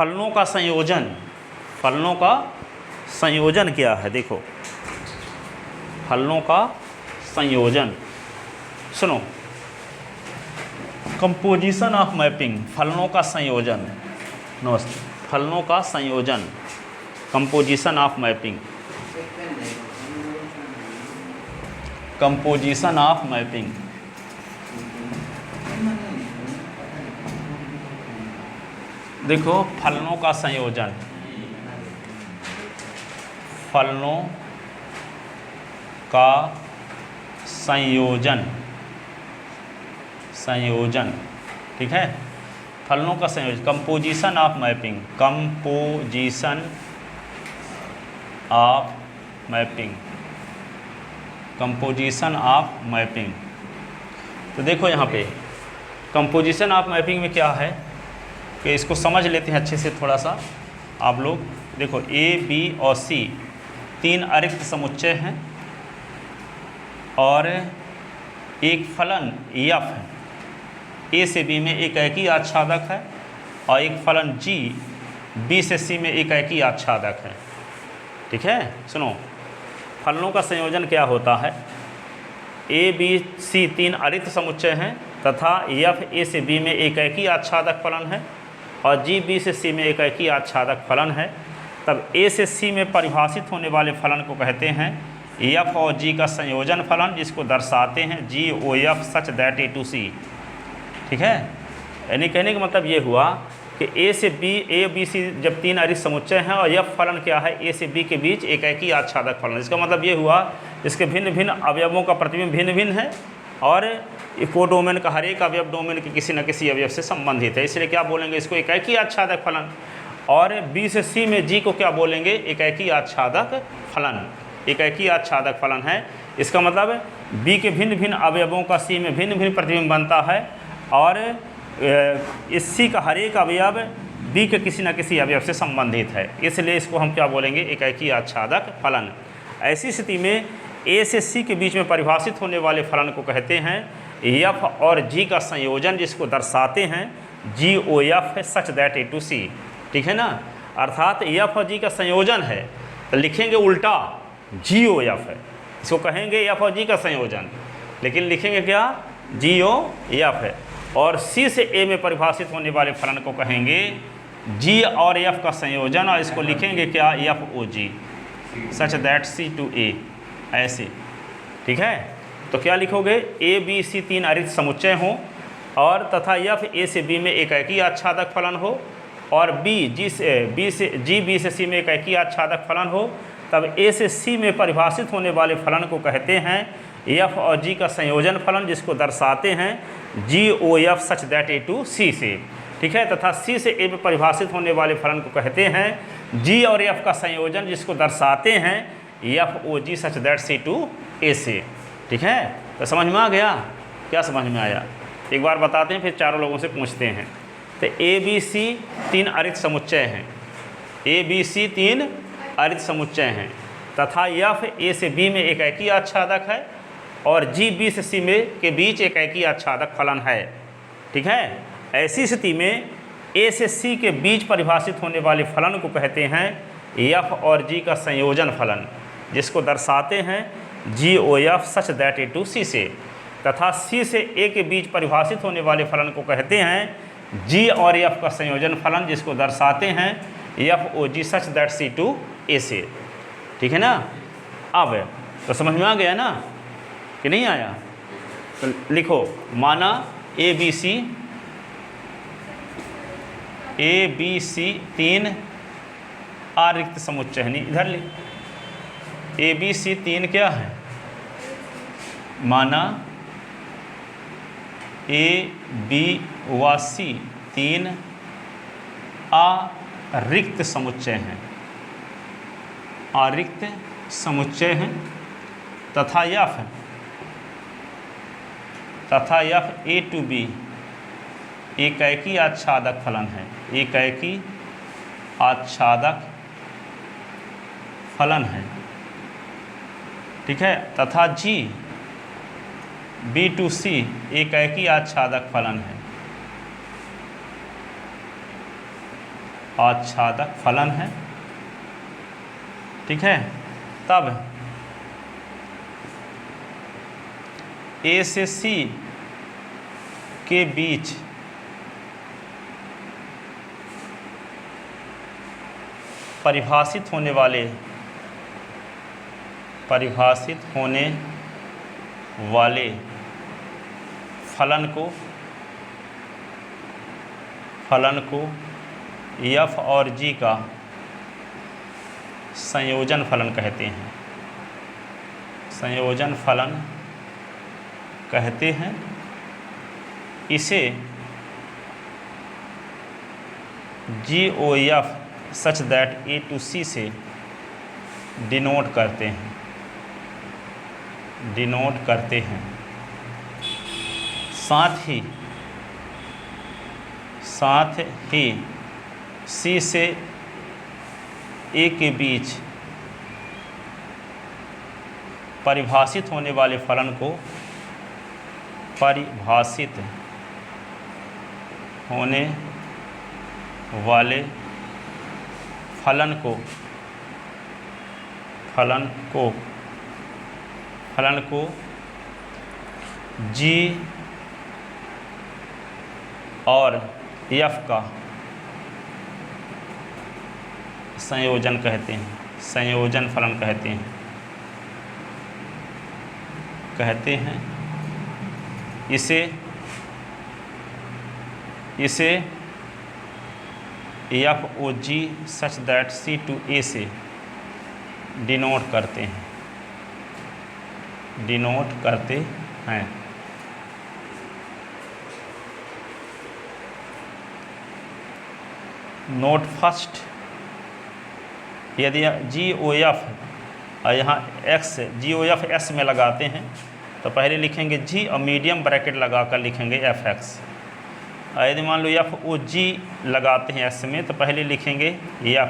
फलनों का संयोजन, फलनों का संयोजन क्या है? देखो फलनों का संयोजन, सुनो, कंपोजिशन ऑफ मैपिंग, फलनों का संयोजन, नमस्ते, फलनों का संयोजन, composition of mapping, composition of mapping. देखो फलनों का संयोजन, फलनों का संयोजन, संयोजन, ठीक है, फलनों का संयोजन, composition of mapping, composition of mapping, composition of mapping. तो देखो यहाँ पे कंपोजिशन ऑफ मैपिंग में क्या है कि इसको समझ लेते हैं अच्छे से थोड़ा सा आप लोग। देखो ए, बी और सी तीन अरिक्त समुच्चय हैं और एक फलन एफ है। ए से बी में एक एकी आच्छादक है और एक फलन जी बी से सी में एक एकी आच्छादक है, ठीक है। सुनो, फलनों का संयोजन क्या होता है? ए बी सी तीन अरिक्त समुच्चय हैं तथा एफ ए से बी में एक एकी आच्छादक फलन है और जी बी से सी में एक एकी आच्छादक फलन है। तब ए से सी में परिभाषित होने वाले फलन को कहते हैं एफ और जी का संयोजन फलन, जिसको दर्शाते हैं g o f such that A to C, ठीक है। यानी कहने का मतलब ये हुआ कि ए से बी, ए बी सी जब तीन अरिक्त समुच्चय हैं और यह फलन क्या है, ए से बी के बीच एक एकी आच्छादक फलन। इसका मतलब ये हुआ इसके भिन्न भिन्न अवयवों का प्रतिबिंब भिन्न भिन्न है और कोडोमेन का हर एक अवयव डोमेन के किसी न किसी अवयव से संबंधित है, इसलिए क्या बोलेंगे इसको एक एकी आच्छादक फलन। और बी से सी में जी को क्या बोलेंगे, एक एकी आच्छादक फलन, एक एकी आच्छादक फलन है। इसका मतलब बी के भिन्न भिन्न अवयवों का सी में भिन्न भिन्न प्रतिबिंब बनता है और इस सी का हर एक अवयव बी के किसी न किसी अवयव से संबंधित है, इसलिए इसको हम क्या बोलेंगे, एक एकी आच्छादक फलन। ऐसी स्थिति में ए से सी के बीच में परिभाषित होने वाले फलन को कहते हैं एफ और जी का संयोजन, जिसको दर्शाते हैं जी ओ एफ है सच दैट ए टू सी, ठीक है ना। अर्थात एफ और जी का संयोजन है तो लिखेंगे उल्टा जी ओ एफ है, इसको कहेंगे एफ और जी का संयोजन, लेकिन लिखेंगे क्या, जी ओ एफ है। और सी से ए में परिभाषित होने वाले फलन को कहेंगे जी और एफ का संयोजन, और इसको लिखेंगे क्या, f o g such that C to A, ऐसे, ठीक है। तो क्या लिखोगे, ए बी सी तीन अरिक्त समुच्चय हों और तथा एफ ए से बी में एक एकी आच्छादक फलन हो और बी जी बी से सी में एक एकी आच्छादक फलन हो, तब ए से सी में परिभाषित होने वाले फलन को कहते हैं एफ और जी का संयोजन फलन, जिसको दर्शाते हैं g o f such that A to C से, ठीक है। तथा सी से ए में परिभाषित होने वाले फलन को कहते हैं जी और एफ का संयोजन, जिसको दर्शाते हैं f o g such that C to A से, ठीक है। तो समझ में आ गया? क्या समझ में आया? एक बार बताते हैं फिर चारों लोगों से पूछते हैं। तो ए बी सी तीन अरिक्त समुच्चय हैं, ए बी सी तीन अरिक्त समुच्चय हैं तथा एफ ए से बी में एक एकी आच्छादक है और जी बी से सी में के बीच एक एकी आच्छादक फलन है, ठीक है। ऐसी स्थिति में ए से सी के बीच परिभाषित होने वाले फलन को कहते हैं एफ और जी का संयोजन फलन, जिसको दर्शाते हैं g o f such that A to C से, तथा सी से ए के बीच परिभाषित होने वाले फलन को कहते हैं जी और एफ का संयोजन फलन, जिसको दर्शाते हैं f o g such that C to A से, ठीक है ना। अब तो समझ में आ गया ना कि नहीं आया? तो लिखो, माना ए बी सी तीन अरिक्त समुच्चय है, इधर लिख, ए बी सी तीन क्या है, माना ए बी व सी तीन अरिक्त समुच्चय हैं, अरिक्त समुच्चय हैं तथा यफ ए टू बी एक एकी आच्छादक फलन है, एक एकी आच्छादक फलन है, ठीक है। तथा जी बी टू सी एक एकी आच्छादक फलन है आच्छादक फलन है, ठीक है। तब ए से सी के बीच परिभाषित होने वाले फलन को एफ और जी का संयोजन फलन कहते हैं। संयोजन फलन कहते हैं। इसे GOF such that A to C से डिनोट करते हैं। साथ ही C से A के बीच परिभाषित होने वाले फलन को G और F का संयोजन कहते हैं, संयोजन फलन कहते हैं। इसे FOG such that C to A से डिनोट करते हैं। नोट फर्स्ट, यदि GOF यहाँ X GOF S में लगाते हैं तो पहले लिखेंगे G और मीडियम ब्रैकेट लगाकर लिखेंगे FX। यदि मान लो FOG लगाते हैं S में तो पहले लिखेंगे F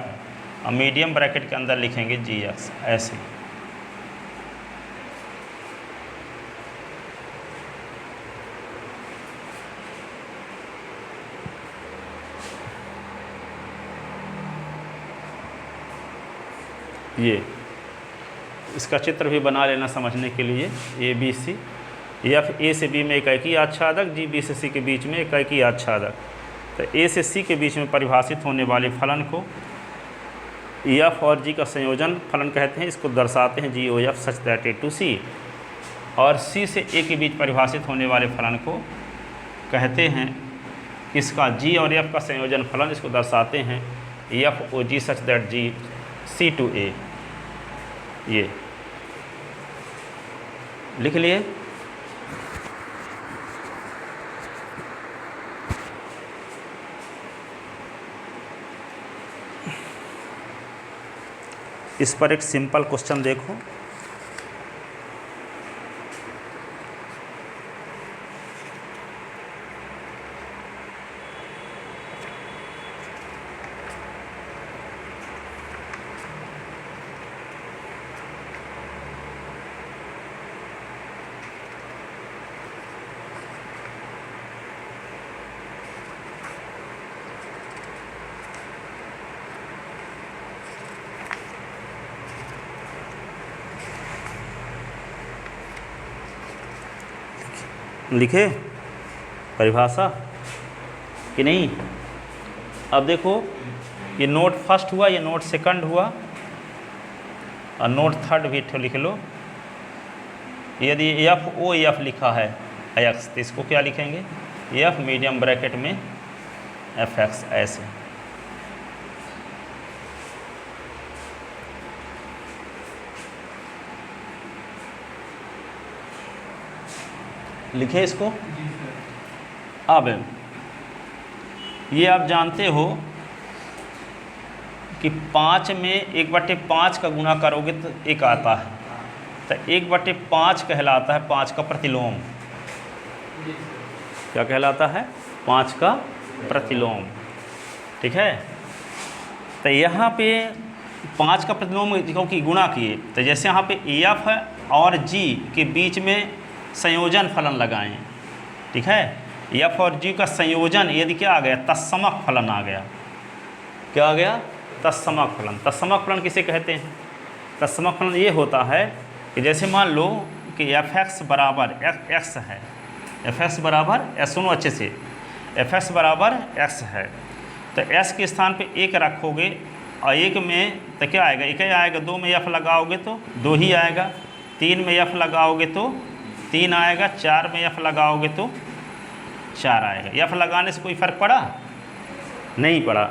और मीडियम ब्रैकेट के अंदर लिखेंगे GX। ऐसे ये इसका चित्र भी बना लेना समझने के लिए। ABC F A से B में एकाकी आच्छादक, G B से C के बीच में एकाकी आच्छादक। तो A से C के बीच में परिभाषित होने वाले फलन को F और G का संयोजन फलन कहते हैं। इसको दर्शाते हैं GOF such that A to C। और C से A के बीच परिभाषित होने वाले फलन को कहते हैं इसका G और F का संयोजन फलन, इसको दर्शाते हैं FOG such that G C to A। ये लिख लिए। इस पर एक सिंपल क्वेश्चन देखो। लिखे परिभाषा कि नहीं? अब देखो ये नोट फर्स्ट हुआ, ये नोट सेकंड हुआ और नोट थर्ड भी लिख लो। यदि FOF लिखा है X तो इसको क्या लिखेंगे? F मीडियम ब्रैकेट में FX। ऐसे लिखे इसको। अब ये आप जानते हो कि 5 में 1/5 का गुणा करोगे तो 1 आता है, तो 1/5 कहलाता है 5 का प्रतिलोम। क्या कहलाता है? 5 का प्रतिलोम। ठीक है, तो यहाँ पे 5 का प्रतिलोम क्योंकि गुणा किए, तो जैसे यहाँ पे F और G के बीच में संयोजन फलन लगाएं। ठीक है, F और G का संयोजन यदि क्या आ गया? तत्समक फलन आ गया। क्या आ गया? तत्समक फलन। तत्समक फलन किसे कहते हैं? तत्समक फलन ये होता है कि जैसे मान लो कि एफ एक्स बराबर एक्स है, एफ एक्स बराबर, सुनो अच्छे से, एफ एक्स बराबर एक्स है, तो एस के स्थान पे एक रखोगे और एक में तो क्या आएगा? एक ही आएगा। 2 में एफ लगाओगे तो 2 ही आएगा, 3 में एफ लगाओगे तो 3 आएगा, 4 में एफ लगाओगे तो 4 आएगा। एफ लगाने से कोई फ़र्क पड़ा? नहीं पड़ा।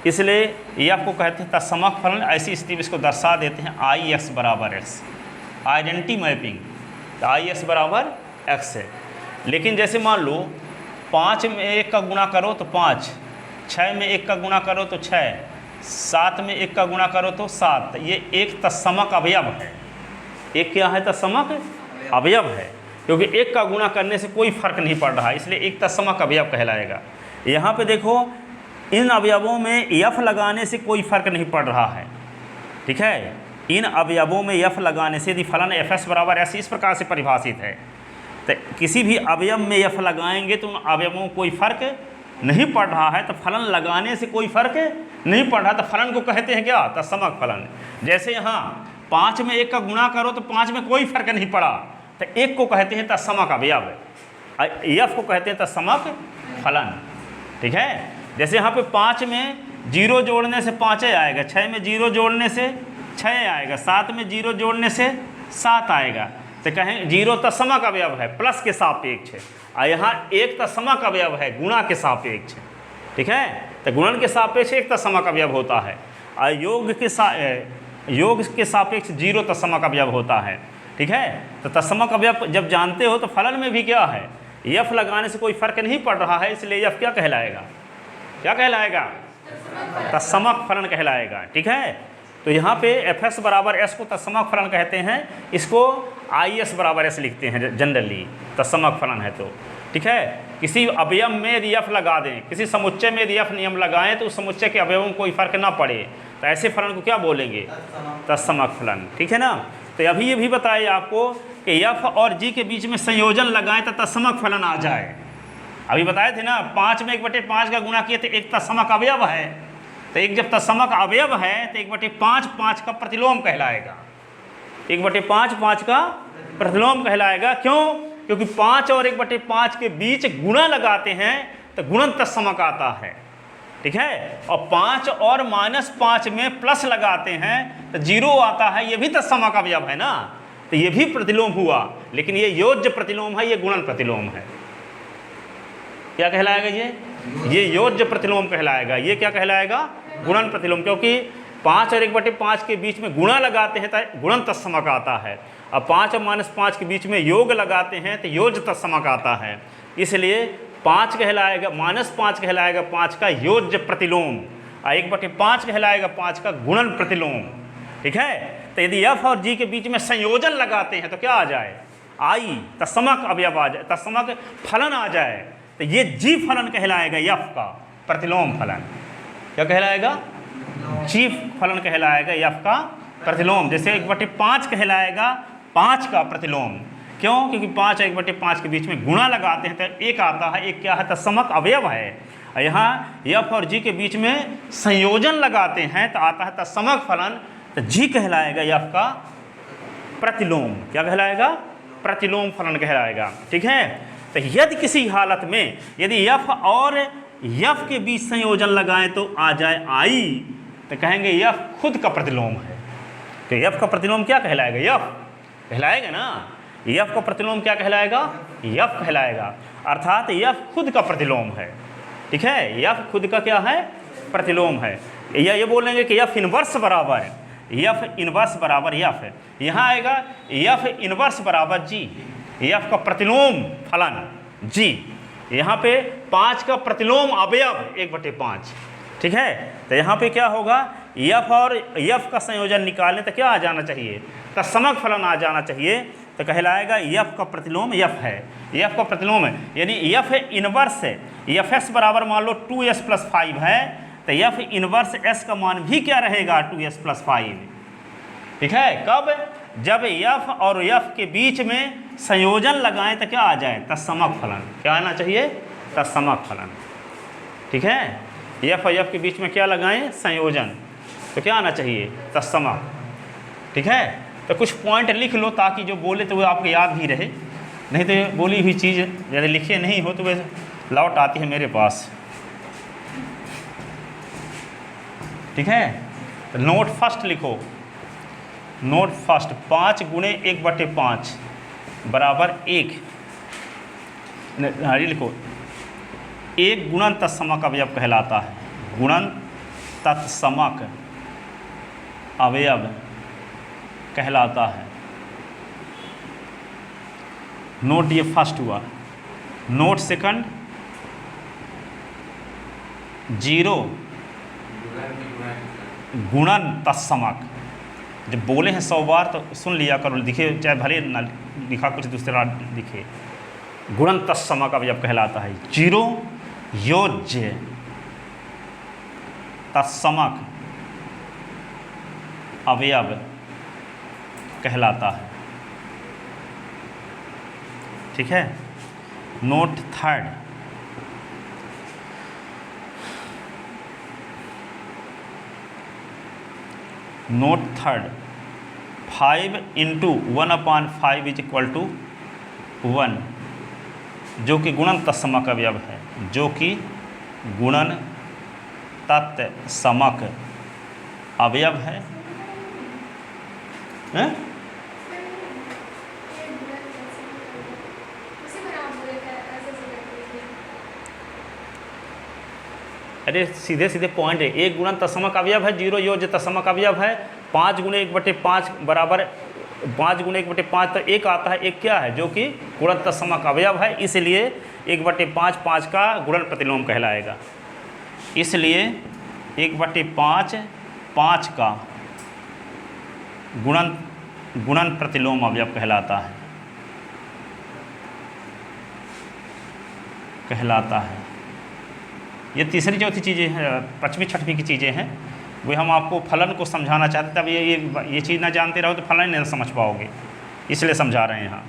इसलिए एफ को कहते हैं तत्समक फलन। ऐसी स्थिति में इसको दर्शा देते हैं आई एक्स बराबर एक्स, आइडेंटिटी मैपिंग। तो आई एक्स बराबर एक्स है। लेकिन जैसे मान लो 5 में 1 का गुणा करो तो 5, 6 में 1 का गुणा करो तो 6, 7 में 1 का गुणा करो तो 7, ये एक तत्समक अवयव है। एक क्या है? तत्समक अवयव है, क्योंकि 1 का गुणा करने से कोई फर्क नहीं पड़ रहा, इसलिए एक तत्समक अवयव कहलाएगा। यहाँ पे देखो, इन अवयवों में एफ लगाने से कोई फर्क नहीं पड़ रहा है, ठीक है। इन अवयवों में एफ लगाने से यदि फलन एफ एस बराबर एस इस प्रकार से परिभाषित है, तो किसी भी अवयव में एफ लगाएंगे तो उन अवयवों में कोई फर्क नहीं पड़ रहा है, तो फलन लगाने से कोई फर्क नहीं पड़ रहा, तो फलन को कहते हैं क्या? तत्समक फलन। जैसे यहाँ 5 में 1 का गुणा करो तो 5 में कोई फर्क नहीं पड़ा, तो 1 को कहते हैं तत्समक अवयव, एफ को कहते हैं तत्समक फलन, ठीक है। जैसे यहाँ पे 5 में 0 जोड़ने से 5 आएगा, 6 में 0 जोड़ने से 6 आएगा, 7 में 0 जोड़ने से 7 आएगा, तो कहें 0 तत्समक अवयव है, प्लस के सापेक्ष है। और यहाँ 1 तत्समक अवयव है, गुणा के सापेक्ष, ठीक है। तो गुणन के सापेक्ष 1 तत्समक अवयव होता है, और योग के सापेक्ष 0 तत्समक अवयव होता है, ठीक है। तो तत्समक अवयव जब जानते हो तो फलन में भी क्या है? एफ लगाने से कोई फर्क नहीं पड़ रहा है, इसलिए एफ क्या कहलाएगा? क्या कहलाएगा? तत्समक फलन कहलाएगा, ठीक है। तो यहाँ पे एफ एस बराबर एस को तत्समक फलन कहते हैं, इसको आई एस बराबर एस लिखते हैं जनरली, तत्समक फलन है तो, ठीक है। किसी अवयव में यदि एफ लगा दें, किसी समुच्चय में यदि एफ नियम लगाएं तो उस समुच्चय के अवयवों में कोई फर्क ना पड़े, तो ऐसे फलन को क्या बोलेंगे? तत्समक फलन, ठीक है ना। तो अभी ये भी बताए आपको कि एफ और जी के बीच में संयोजन लगाएं तो तत्समक फलन आ जाए। अभी बताए थे ना, 5 में 1/5 का गुणा किए तो एक तत्समक अवयव है, तो एक जब तत्समक अवयव है तो 1/5 5 का प्रतिलोम कहलाएगा, 1/5 5 का प्रतिलोम कहलाएगा। क्यों? क्योंकि 5 और 1/5 के बीच गुणा लगाते हैं तो गुणन तत्समक आता है, ठीक है। और 5 और -5 में प्लस लगाते हैं तो 0 आता है, ये भी तत्समक अवयव है ना, तो ये भी प्रतिलोम हुआ, लेकिन ये योज्य प्रतिलोम है, ये गुणन प्रतिलोम है। क्या कहलाएगा? ये योज्य प्रतिलोम कहलाएगा। ये क्या कहलाएगा? गुणन प्रतिलोम, क्योंकि 5 और 1/5 के बीच में गुणा लगाते हैं तो गुणन तत्समक आता है, अब 5 और -5 के बीच में योग लगाते हैं तो योज्य तत्समक आता है, इसलिए 5 कहलाएगा, -5 कहलाएगा 5 का योज्य प्रतिलोम, और 1/5 कहलाएगा 5 का गुणन प्रतिलोम, ठीक है। तो यदि एफ और जी के बीच में संयोजन लगाते हैं तो क्या आ जाए? आई तत्समक अवयव आ जाए, तत्समक फलन आ जाए, तो ये जी फलन कहलाएगा, एफ का प्रतिलोम फलन। क्या कहलाएगा? जी फलन कहलाएगा, एफ का प्रतिलोम। जैसे 1/5 कहलाएगा 5 का प्रतिलोम, क्यों? क्योंकि 5 और 1/5 के बीच में गुणा लगाते हैं तो एक आता है, एक क्या है? तत्समक अवयव है। और यहाँ एफ और जी के बीच में संयोजन लगाते हैं तो आता है तत्समक फलन, तो जी कहलाएगा एफ का प्रतिलोम। क्या कहलाएगा? प्रतिलोम फलन कहलाएगा, ठीक है। तो यदि किसी हालत में यदि एफ और एफ के बीच संयोजन लगाएं तो आ जाए आई, तो कहेंगे एफ खुद का प्रतिलोम है। तो एफ का प्रतिलोम क्या कहलाएगा? एफ कहलाएगा ना। एफ का प्रतिलोम क्या कहलाएगा? एफ कहलाएगा, अर्थात एफ खुद का प्रतिलोम है, ठीक है। एफ खुद का क्या है? प्रतिलोम है। या ये बोलेंगे कि एफ इनवर्स बराबर है, एफ इनवर्स बराबर एफ है, यहाँ आएगा एफ इनवर्स बराबर जी, एफ का प्रतिलोम फलन जी। यहाँ पे 5 का प्रतिलोम अवयव 1/5, ठीक है। तो यहाँ पे क्या होगा? एफ और एफ का संयोजन निकालें तो क्या आ जाना चाहिए? तत्समक फलन आ जाना चाहिए, तो कहलाएगा एफ का प्रतिलोम एफ है, एफ का प्रतिलोम है, यानी एफ इनवर्स है। एफ एस बराबर मान लो 2s + 5 है, तो एफ इनवर्स एस का मान भी क्या रहेगा? 2s + 5, ठीक है। कब? जब एफ और एफ के बीच में संयोजन लगाएं तो क्या आ जाए? तत्समक फलन। क्या आना चाहिए? तत्समक फलन, ठीक है। एफ और एफ के बीच में क्या लगाएं? संयोजन। तो क्या आना चाहिए? तत्समक। ठीक है, तो कुछ पॉइंट लिख लो ताकि जो बोले तो वो आपको याद भी रहे, नहीं तो ये बोली हुई चीज़ यदि लिखे नहीं हो तो वे लौट आती है मेरे पास। ठीक है, तो नोट फर्स्ट लिखो। नोट फर्स्ट 5 गुणे 1/5 बराबर 1। लिखो, एक गुणन तत्समक अवयव कहलाता है। गुणन तत्समक अवयव कहलाता है। नोट ये फर्स्ट हुआ। नोट सेकंड 0 गुणन तत्समक। जब बोले हैं 100 बार तो सुन लिया करो, लिखे चाहे भले ना लिखा कुछ दूसरा लिखे। गुणन तत्समक अवयव कहलाता है। 0 योज्य तत्समक अवयव कहलाता है। ठीक है, नोट थर्ड नोट थर्ड 5 × 1/5 = 1, जो कि गुणन तत्समक अवयव है। जो कि गुणन तत्समक अवयव है। अरे सीधे सीधे पॉइंट है। एक गुणन तत्समक अवयव है, 0 योज्य तत्समक अवयव है। 5 गुणे 1/5 बराबर 5 गुणे 1/5 तो 1 आता है। 1 क्या है? जो कि गुणन तत्समक अवयव है, इसलिए 1/5 5 का गुणन प्रतिलोम कहलाएगा। इसलिए 1/5 5 का गुणन प्रतिलोम अवयव कहलाता है। ये तीसरी चौथी चीज़ें हैं, 5वीं 6वीं की चीज़ें हैं, वो हम आपको फलन को समझाना चाहते थे। अब ये चीज़ ना जानते रहो तो फलन नहीं समझ पाओगे, इसलिए समझा रहे हैं यहाँ।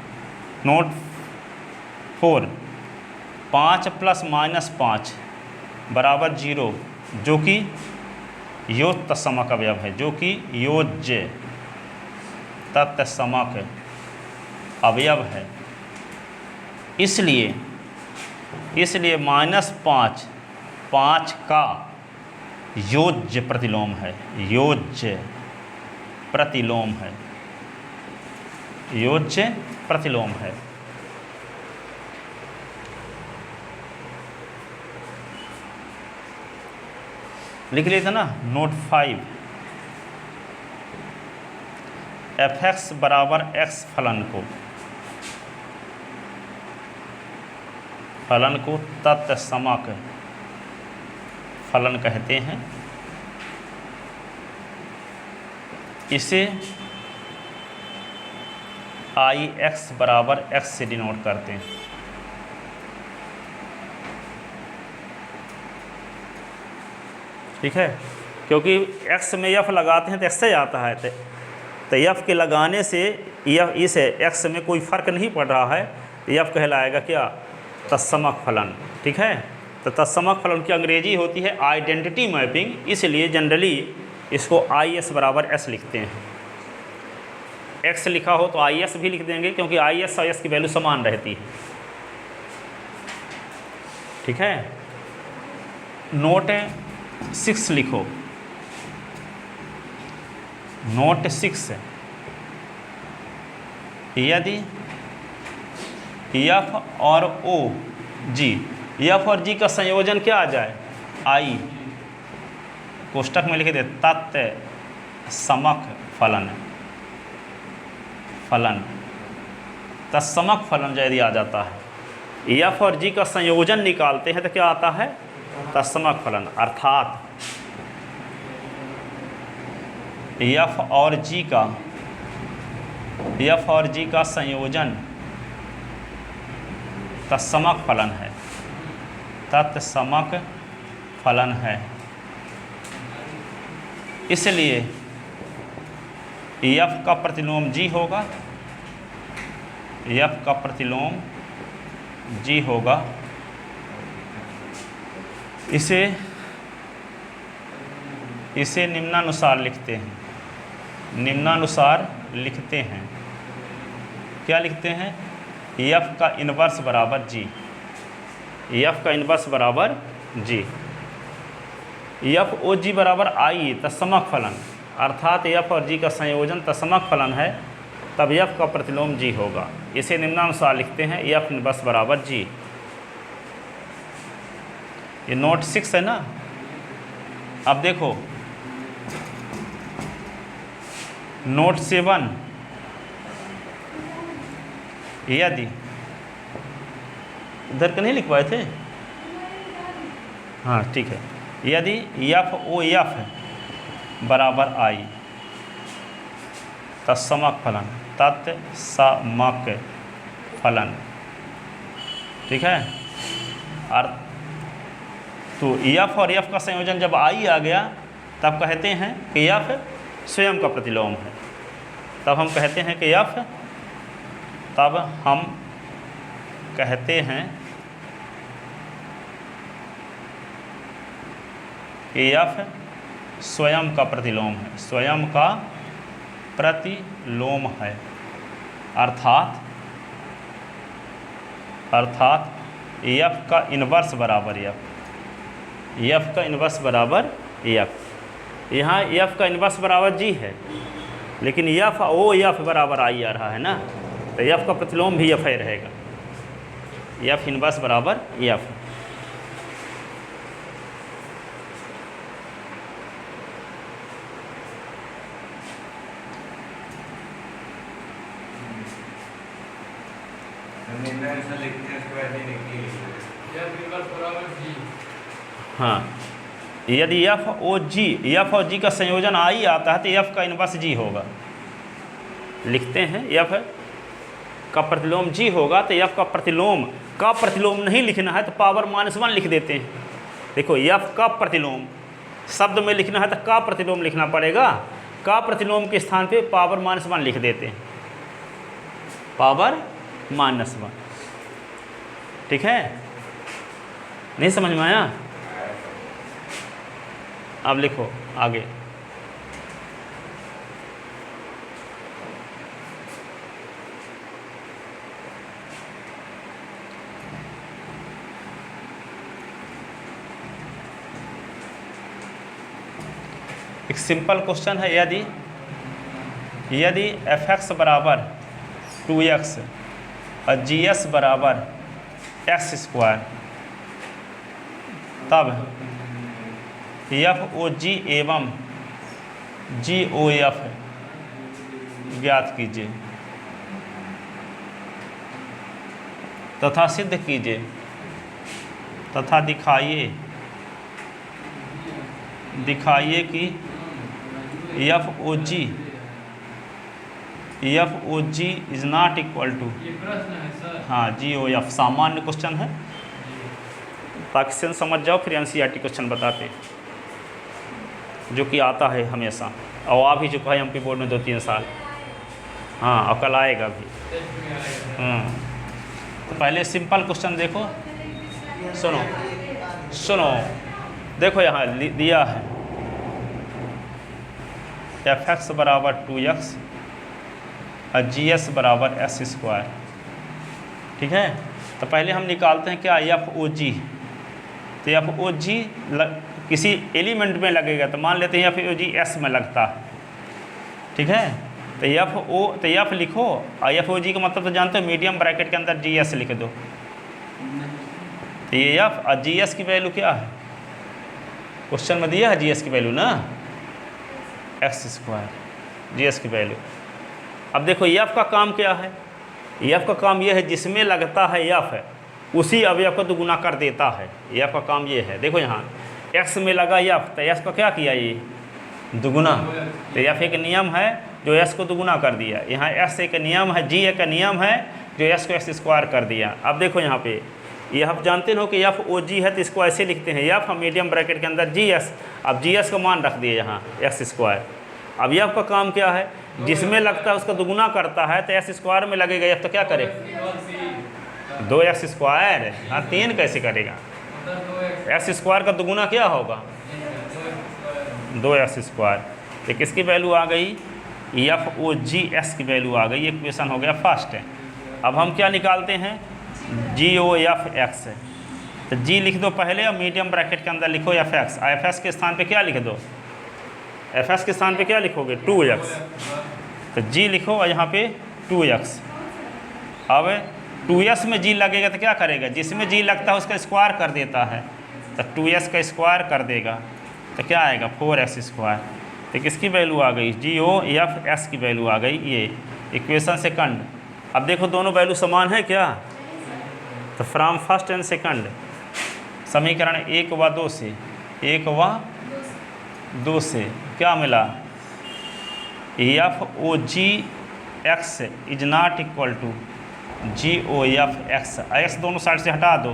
नोट 4 5 ± 5 बराबर 0, जो कि योज्य तत्समक अवयव है। जो कि योज्य तत्समक अवयव है। इसलिए -5 5 का योज्य प्रतिलोम है। योज्य प्रतिलोम है। योज्य प्रतिलोम है। लिख लेते ना। नोट 5 f(x) बराबर x फलन को तत्समक फलन कहते हैं। इसे I(x) बराबर x से डिनोट करते हैं। ठीक है, क्योंकि x में f लगाते हैं तो x से आता है, तो f के लगाने से इस x में कोई फर्क नहीं पड़ रहा है, तो f कहलाएगा क्या? तत्समक फलन। ठीक है, तो तत्समक फलन की अंग्रेजी होती है आइडेंटिटी मैपिंग, इसलिए जनरली इसको I(s) बराबर s लिखते हैं। x लिखा हो तो I(s) भी लिख देंगे, क्योंकि I(s) और s की वैल्यू समान रहती है। ठीक है, नोट 6 लिखो। नोट 6 यदि F और O G, F और G का संयोजन क्या आ जाए? I, कोष्टक में लिखे दे तत्समक फलन। तत्समक फलन यदि आ जाता है, F और G का संयोजन निकालते हैं तो क्या आता है? तत्समक फलन। अर्थात F और G का संयोजन तत्समक फलन है। तत्समक फलन है। इसलिए F का प्रतिलोम G होगा। F का प्रतिलोम G होगा। इसे इसे निम्नानुसार लिखते हैं, निम्नानुसार लिखते हैं। क्या लिखते हैं? एफ का इनवर्स बराबर जी, एफ का इनवर्स बराबर जी। एफ ओ जी बराबर आई तत्समक फलन, अर्थात एफ और जी का संयोजन तत्समक फलन है, तब एफ का प्रतिलोम जी होगा। इसे निम्नानुसार लिखते हैं, एफ इनवर्स बराबर जी। ये नोट 6 है ना। अब देखो नोट 7, यदि इधर का नहीं लिखवाए थे, हाँ ठीक है, यदि एफ ओ एफ बराबर आई तत्समक फलन, तत्समक फलन, ठीक है। अर्थ तो एफ और एफ का संयोजन जब आई आ गया तब कहते हैं कि एफ स्वयं का प्रतिलोम है। तब हम कहते हैं कि एफ, तब हम कहते हैं कि एफ स्वयं का प्रतिलोम है, स्वयं का प्रतिलोम है। अर्थात एफ का इनवर्स बराबर एफ, एफ का इनवर्स बराबर एफ। यहाँ एफ का इनवर्स बराबर जी है, लेकिन एफ ओ एफ बराबर आई आ रहा है ना, तो एफ का प्रतिलोम भी एफ ही रहेगा। एफ इनवर्स बराबर एफ। हाँ, यदि एफ ओ जी, एफ और जी का संयोजन आई आता है तो एफ का इनवर्स जी होगा। लिखते हैं एफ का प्रतिलोम जी होगा, तो एफ का प्रतिलोम नहीं लिखना है तो पावर -1 लिख देते हैं। देखो एफ का प्रतिलोम शब्द में लिखना है तो का प्रतिलोम लिखना पड़ेगा, का प्रतिलोम के स्थान पे पावर -1 लिख देते हैं, पावर -1। ठीक है, नहीं समझ में आया? अब लिखो आगे। एक सिंपल क्वेश्चन है, यदि f(x) बराबर 2x और g(s) बराबर x², तब FOG एवं GOF ज्ञात कीजिए तथा सिद्ध कीजिए तथा दिखाइए कि FOG is not equal to, हाँ GOF सामान्य क्वेश्चन है, ताकि से समझ जाओ, फिर NCERT क्वेश्चन बताते जो कि आता है हमेशा और आ भी चुका है MP बोर्ड में 2-3 साल। हाँ, और कल आएगा भी। तो पहले सिंपल क्वेश्चन देखो, सुनो देखो, यहाँ दिया है f(x) बराबर 2x और GS बराबर s²। ठीक है, तो पहले हम निकालते हैं क्या FOG। तो FOG किसी एलिमेंट में लगेगा, तो मान लेते हैं FOG S में लगता है। ठीक है, तो F लिखो, और FOG का मतलब तो जानते हो, मीडियम ब्रैकेट के अंदर GS लिख दो। तो ये F और GS की वैल्यू क्या है, क्वेश्चन में दिया है GS की वैल्यू ना, x², GS की वैल्यू। अब देखो F का काम क्या है, F का काम ये है जिसमें लगता है F उसी अवयव को दुगुना कर देता है। F का काम ये है। देखो यहाँ x में लगा F, तो s को क्या किया, ये दुगुना। तो F एक नियम है जो s को दुगुना कर दिया। यहाँ s एक नियम है, g एक नियम है जो s को x² कर दिया। अब देखो यहाँ पे ये आप जानते हो कि FOG है, तो इसको ऐसे लिखते हैं F मीडियम ब्रैकेट के अंदर GS। अब GS का मान रख दिए यहाँ x²। अब F का काम क्या है, जिसमें लगता है उसका दुगुना करता है, तो s² में लगेगा F, तो क्या करे 2x²। हाँ, 3 कैसे करेगा, s² का दुगुना क्या होगा 2x²। तो किसकी वैल्यू आ गई, FOGS की वैल्यू आ गई। एक क्वेश्चन हो गया फर्स्ट है। अब हम क्या निकालते हैं, GOFX। तो G लिख दो पहले और मीडियम ब्रैकेट के अंदर लिखो FX। FX के स्थान पे क्या लिख दो, FS के स्थान पे क्या लिखोगे 2x। तो G लिखो और यहाँ पे 2x। अब 2s में G लगेगा तो क्या करेगा, जिसमें G लगता है उसका स्क्वायर कर देता है। तो 2s का स्क्वायर कर देगा तो क्या आएगा 4x²। तो किसकी वैल्यू आ गई, GOFS की वैल्यू आ गई। ये इक्वेशन सेकंड। अब देखो दोनों वैल्यू समान है क्या, तो फ्रॉम फर्स्ट एंड सेकंड समीकरण 1 व 2 से, 1 व 2 से क्या मिला, FOGX is not equal to GOFX। x दोनों साइड से हटा दो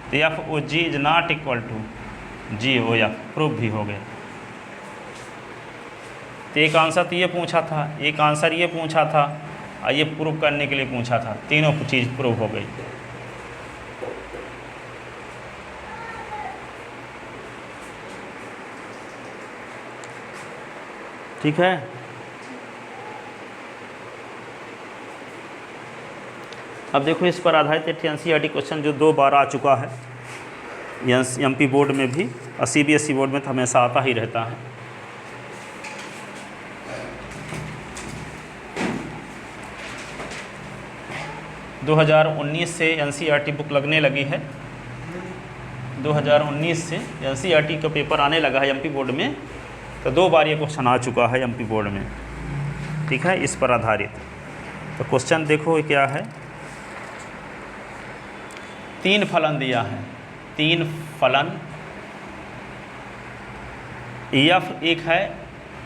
तो FOG is not equal to GOF। Proof भी हो गया। तो एक आंसर तो ये पूछा था, एक आंसर ये पूछा था और ये प्रूफ करने के लिए पूछा था। तीनों चीज़ प्रूफ हो गई। ठीक है। अब देखो इस पर आधारित NCERT क्वेश्चन जो 2 बार आ चुका है MP बोर्ड में भी और CBSE बोर्ड में तो हमेशा आता ही रहता है। दो 2019 से NCERT बुक लगने लगी है। 2019 से NCERT का पेपर आने लगा है MP बोर्ड में। तो 2 बार ये क्वेश्चन आ चुका है MP बोर्ड में। ठीक है, इस पर आधारित। तो क्वेश्चन देखो क्या है, 3 फलन दिया है। 3 फलन F एक है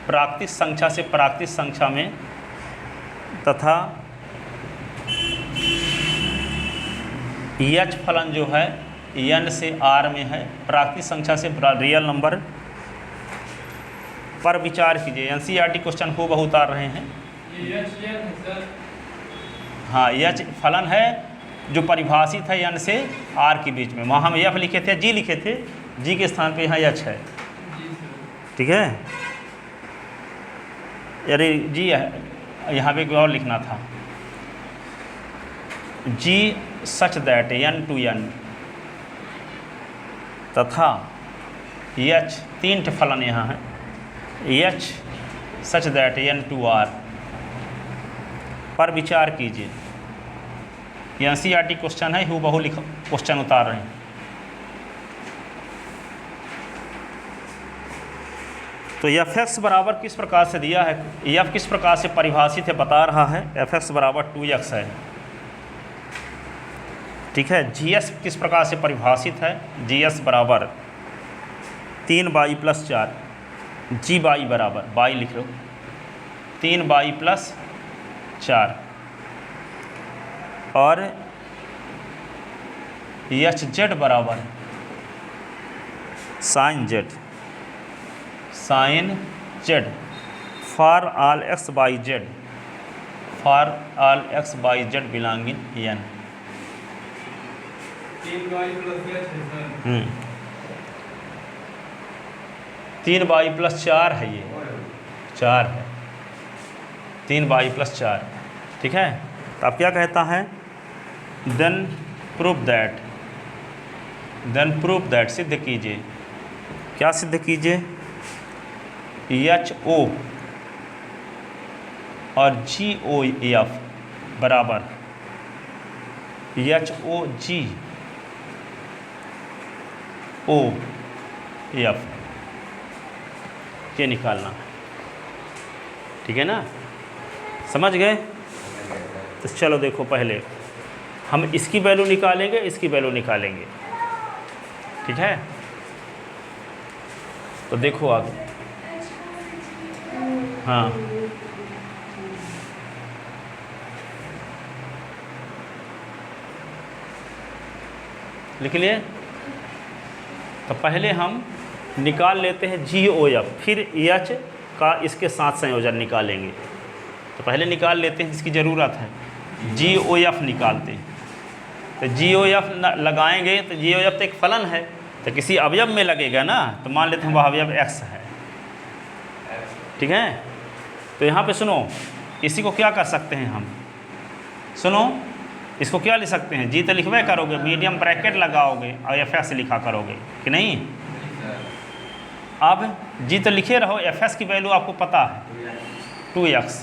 प्राकृतिक संख्या से प्राकृतिक संख्या में, तथा H फलन जो है N से R में है, प्राकृतिक संख्या से रियल नंबर पर विचार कीजिए। NCERT क्वेश्चन को बहुत उतार रहे हैं। हाँ, H फलन है जो परिभाषित है N से R के बीच में। वहाँ हम F लिखे थे, G लिखे थे, G के स्थान पे यहाँ H है। ठीक है, अरे G है, यहाँ पे और लिखना था G such that N to N, तथा H 3 फलन यहाँ है, H such that N to R पर विचार कीजिए। NCERT क्वेश्चन है, हूबहू लिखो क्वेश्चन उतार रहे हैं। तो FX बराबर किस प्रकार से दिया है, F किस प्रकार से परिभाषित है बता रहा है। FX बराबर 2x है। ठीक है, GS किस प्रकार से परिभाषित है, GS बराबर 3y + 4। GY बराबर, y लिख लो 3y + 4 और HZ बराबर sin Z for all x by z, for all x by z belonging N। 3y + 4 है, ये 4 है, 3y + 4। ठीक है, तो अब क्या कहता है, देन प्रूफ दैट सिद्ध कीजिए। क्या सिद्ध कीजिए, HO और GOF बराबर HOGOF। ये निकालना है। ठीक है ना, समझ गए। तो चलो देखो, पहले हम इसकी वैल्यू निकालेंगे, इसकी वैल्यू निकालेंगे। ठीक है, तो देखो आगे। हाँ, लिख लिए। तो पहले हम निकाल लेते हैं GOF, फिर H का इसके साथ संयोजन निकालेंगे। तो पहले निकाल लेते हैं जिसकी ज़रूरत है, GOF निकालते हैं। तो GOF लगाएंगे तो GOF तो एक फलन है, तो किसी अवयव में लगेगा ना। तो मान लेते हैं वह अवयव x है, ठीक है। तो यहाँ पे सुनो, इसी को क्या कर सकते हैं हम, सुनो इसको क्या लिख सकते हैं, जी तो लिखवे करोगे, मीडियम ब्रैकेट लगाओगे और एफ एस लिखा करोगे कि नहीं। अब जी तो लिखे रहो, एफ एस की वैल्यू आपको पता है 2x,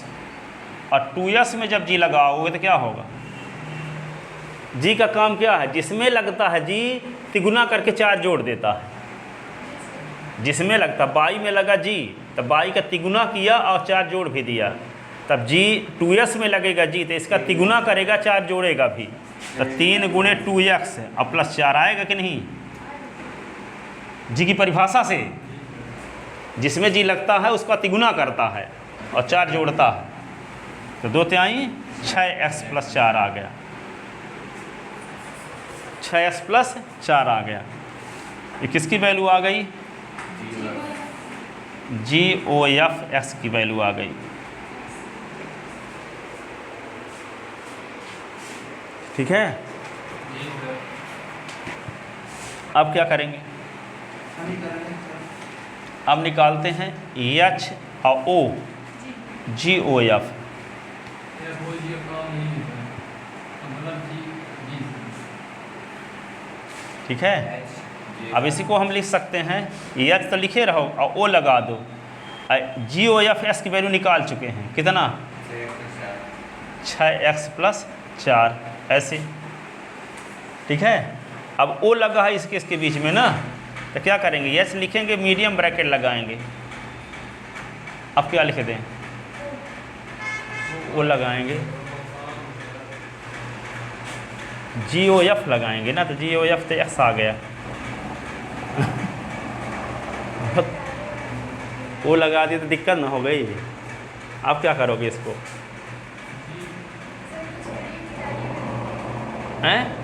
और 2x में जब जी लगाओगे तो क्या होगा, जी का काम क्या है, जिसमें लगता है जी तिगुना करके 4 जोड़ देता है। जिसमें लगता, बाई में लगा जी तो बाई का तिगुना किया और 4 जोड़ भी दिया, तब जी 2s में लगेगा जी तो इसका तिगुना करेगा, 4 जोड़ेगा भी, तो 3 गुणे 2x और प्लस 4 आएगा कि नहीं। जी की परिभाषा से जिसमें जी लगता है उसका तिगुना करता है और 4 जोड़ता है, तो 2 तिहाई 6x प्लस 4 आ गया, 6x प्लस 4 आ गया। ये किसकी वैल्यू आ गई, जी ओ एफ एक्स की वैल्यू आ गई। ठीक है, अब क्या करेंगे, अब निकालते हैं एच और ओ, जी ओ एफ। ठीक है, अब इसी को हम लिख सकते हैं, एच तो लिखे रहो और ओ लगा दो, जी ओ एफ एस की वैल्यू निकाल चुके हैं, कितना 6x प्लस 4 ऐसे। ठीक है, अब ओ लगा है इसके बीच में ना, तो क्या करेंगे, एच लिखेंगे, मीडियम ब्रैकेट लगाएंगे। अब क्या लिख दें, ओ लगाएंगे, जी ओ एफ लगाएंगे ना, तो जी ओ एफ तो एक्स आ गया वो लगा दी तो दिक्कत ना हो गई। आप क्या करोगे इसको, हैं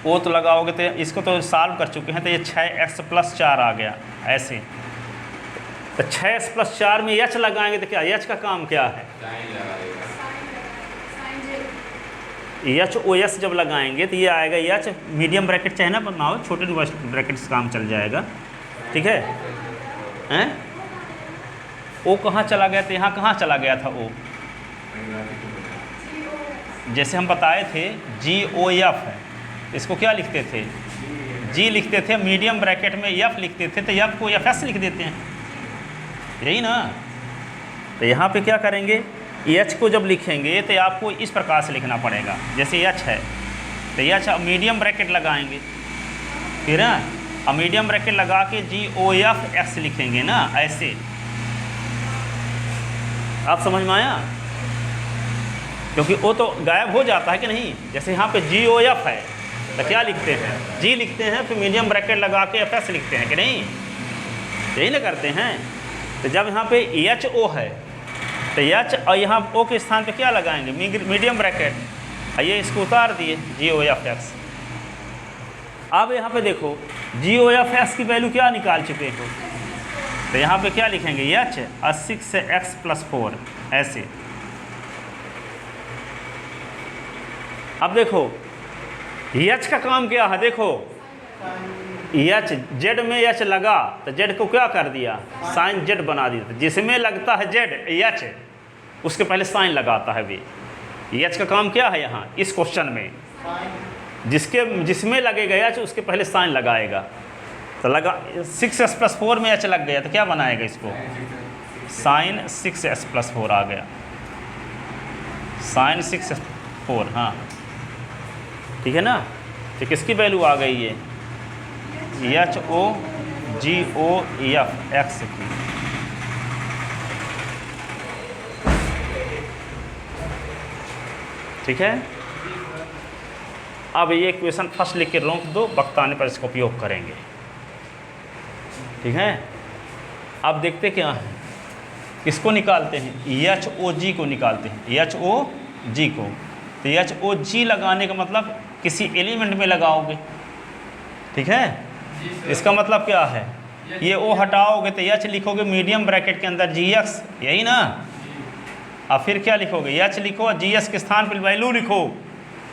वो तो लगाओगे तो इसको तो सॉल्व कर चुके हैं, तो ये 6x प्लस 4 आ गया ऐसे। तो 6x प्लस 4 में एच लगाएंगे तो क्या, एच का काम क्या है, एच ओ एस जब लगाएंगे तो ये आएगा एच, मीडियम ब्रैकेट चाहे ना बनाओ, छोटे ब्रैकेट से काम चल जाएगा। ठीक है, हैं ओ कहाँ चला गया, तो यहाँ कहाँ चला गया था ओ, जैसे हम बताए थे जी ओ एफ है, इसको क्या लिखते थे, जी लिखते थे, मीडियम ब्रैकेट में एफ लिखते थे, तो एफ को एफ एस लिख देते हैं, यही ना। तो यहाँ पे क्या करेंगे, एच को जब लिखेंगे तो आपको इस प्रकार से लिखना पड़ेगा, जैसे एच है तो एच मीडियम ब्रैकेट लगाएंगे, फिर ना मीडियम ब्रैकेट लगा के जी ओ एफ एक्स लिखेंगे ना ऐसे। आप समझ में आया, क्योंकि वो तो गायब हो जाता है कि नहीं। जैसे यहाँ पे जी ओ एफ है तो क्या लिखते हैं, जी लिखते हैं, फिर मीडियम ब्रैकेट लगा के एफ एस लिखते हैं कि नहीं, यही ना करते हैं। तो जब यहाँ पे एच ओ है तो एच और यहाँ ओ के स्थान पे क्या लगाएंगे, मीडियम ब्रैकेट, ये इसको उतार दिए जी ओ एफ एक्स। अब यहाँ पे देखो जी ओ एफ एक्स की वैल्यू क्या निकाल चुके हो, तो यहाँ पे क्या लिखेंगे एच और 6x प्लस 4 ऐसे। अब देखो एच का काम क्या है, देखो एच जेड में एच लगा तो जेड को क्या कर दिया, साइन जेड बना दिया, जिसमें लगता है जेड एच उसके पहले साइन लगाता है भी। एच का काम क्या है यहाँ इस क्वेश्चन में, जिसमें लगेगा एच उसके पहले साइन लगाएगा। तो लगा 6x प्लस 4 में एच लग गया तो क्या बनाएगा इसको, साइन 6x प्लस 4 आ गया, साइन 6x4। हाँ ठीक है ना, तो किसकी वैल्यू आ गई ये, एच ओ जी ओ एफ एक्स की। ठीक है, अब ये इक्वेशन फर्स्ट लिख के रोक दो, वक्त आने पर इसका उपयोग करेंगे। ठीक है, अब देखते क्या है, किसको निकालते हैं, एच ओ जी को निकालते हैं, एच ओ जी को। तो एच ओ जी लगाने का मतलब किसी एलिमेंट में लगाओगे। ठीक है, इसका मतलब क्या है, ये ओ हटाओगे तो एच लिखोगे मीडियम ब्रैकेट के अंदर जी एक्स, यही ना। और फिर क्या लिखोगे, एच लिखो, जी एस के स्थान पर वैल्यू लिखो,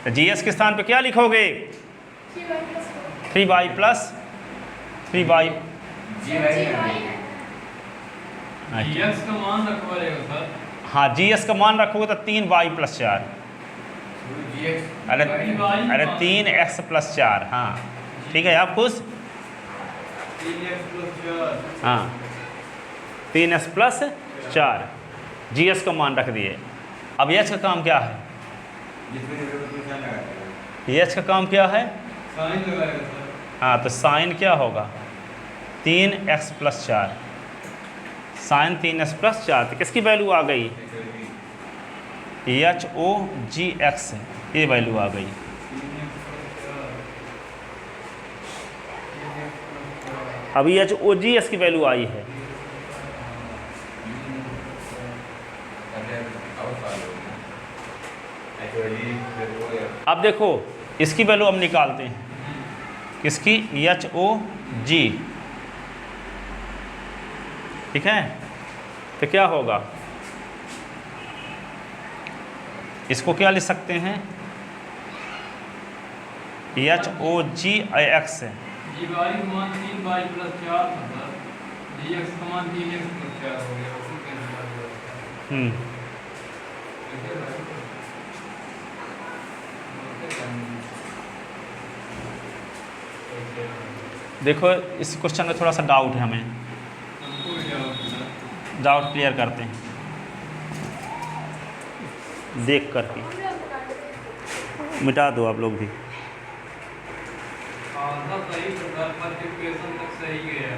तो जी एस के स्थान पे क्या लिखोगे, 3y प्लस 3y। GX का मान रखवा रहेगा सर। हाँ GS का मान रखोगे तो 3y प्लस 4। अरे 3x प्लस 4। हाँ ठीक है, आप खुश। 3x plus 4। हाँ 3x प्लस 4 GS का मान रख दिए। अब h का काम क्या है? h का काम क्या है? साइन लगाएगा सर। हाँ तो साइन क्या होगा? 3x plus 4। Sign 3x plus 4 तो किसकी वैल्यू आ गई? HOGX, ये वैल्यू आ गई। अभी HOGS की वैल्यू आई है। अब देखो इसकी वैल्यू हम निकालते हैं, किसकी? HOG, ठीक है। तो क्या होगा? इसको क्या लिख सकते हैं? HOGX जी वाई का मान 3y प्लस 4 था सर। GX का मान 3x प्लस 4 हो गया, उसको कैंसिल कर दिया। देखो इस क्वेश्चन में थोड़ा सा डाउट है, हमें हमको भी जवाब सर। डाउट क्लियर करते हैं देख करके। मिटा दो आप लोग भी। आंसर सही तो सर, पर इक्वेशन तक सही गया।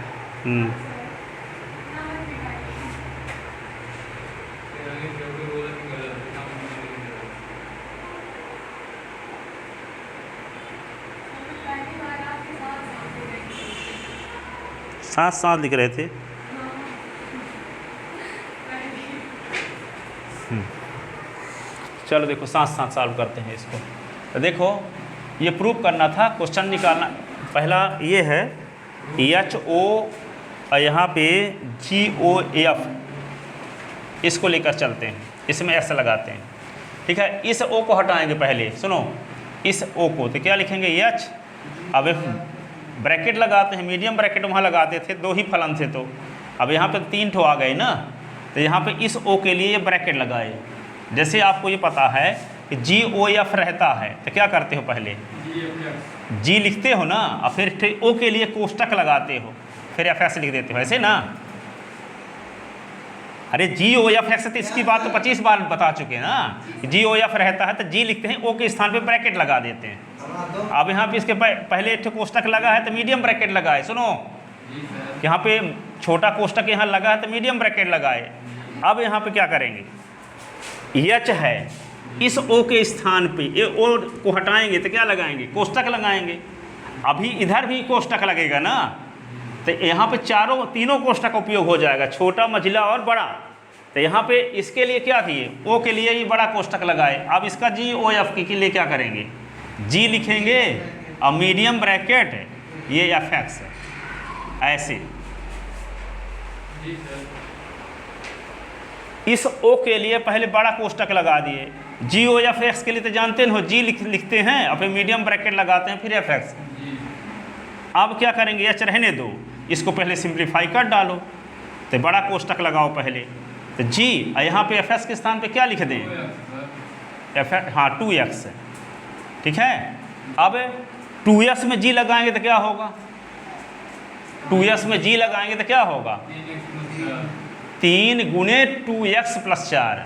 साथ साथ लिख रहे थे। चलो देखो साथ साथ सॉल्व करते हैं इसको। तो देखो ये प्रूफ करना था, क्वेश्चन निकालना। पहला ये है HO और यहाँ पे GOF, इसको लेकर चलते हैं, इसमें S लगाते हैं, ठीक है। इस O को हटाएंगे पहले, सुनो इस O को, तो क्या लिखेंगे? H। अब ब्रैकेट लगाते हैं, मीडियम ब्रैकेट वहाँ लगाते थे, 2 ही फलन थे, तो अब यहाँ पे 3 ठो आ गए ना, तो यहाँ पे इस O के लिए ये ब्रैकेट लगाए। जैसे आपको ये पता है कि GOF रहता है, तो क्या करते हो? पहले G लिखते हो ना, और फिर O के लिए कोष्टक लगाते हो, फिर FX लिख देते हो, ऐसे ना। अरे GOF तो इसकी बात तो 25 बार बता चुके ना, GOF रहता है तो G लिखते हैं, O के स्थान पे ब्रैकेट लगा देते हैं। अब यहाँ पे इसके पहले एक कोष्टक लगा है तो मीडियम ब्रैकेट लगाए। सुनो यहाँ पे छोटा कोष्टक यहाँ लगा है तो मीडियम ब्रैकेट लगाए। अब यहाँ पे क्या करेंगे? H है, इस O के स्थान पे ये O को हटाएंगे तो क्या लगाएंगे? कोष्टक लगाएंगे। अभी इधर भी कोष्टक लगेगा ना, तो यहाँ पे तीनों कोष्टक का उपयोग हो जाएगा, छोटा, मझिला और बड़ा। तो यहाँ पे इसके लिए क्या किए? O के लिए ये बड़ा कोष्टक लगाए। अब इसका GOF के लिए क्या करेंगे? G लिखेंगे और मीडियम ब्रैकेट ये FX है, ऐसे। इस O के लिए पहले बड़ा कोष्टक लगा दिए। GOF के लिए तो जानते हो G लिखते हैं और फिर मीडियम ब्रैकेट लगाते हैं, फिर FX। अब क्या करेंगे? H रहने दो, इसको पहले सिंप्लीफाई कर डालो, तो बड़ा कोष्टक लगाओ पहले, तो G और यहाँ पे FX के स्थान पे क्या लिख दें? हाँ 2x, ठीक है। अब 2s में G लगाएंगे तो क्या होगा? 2s में G लगाएंगे तो क्या होगा? 3 गुने 2x प्लस 4।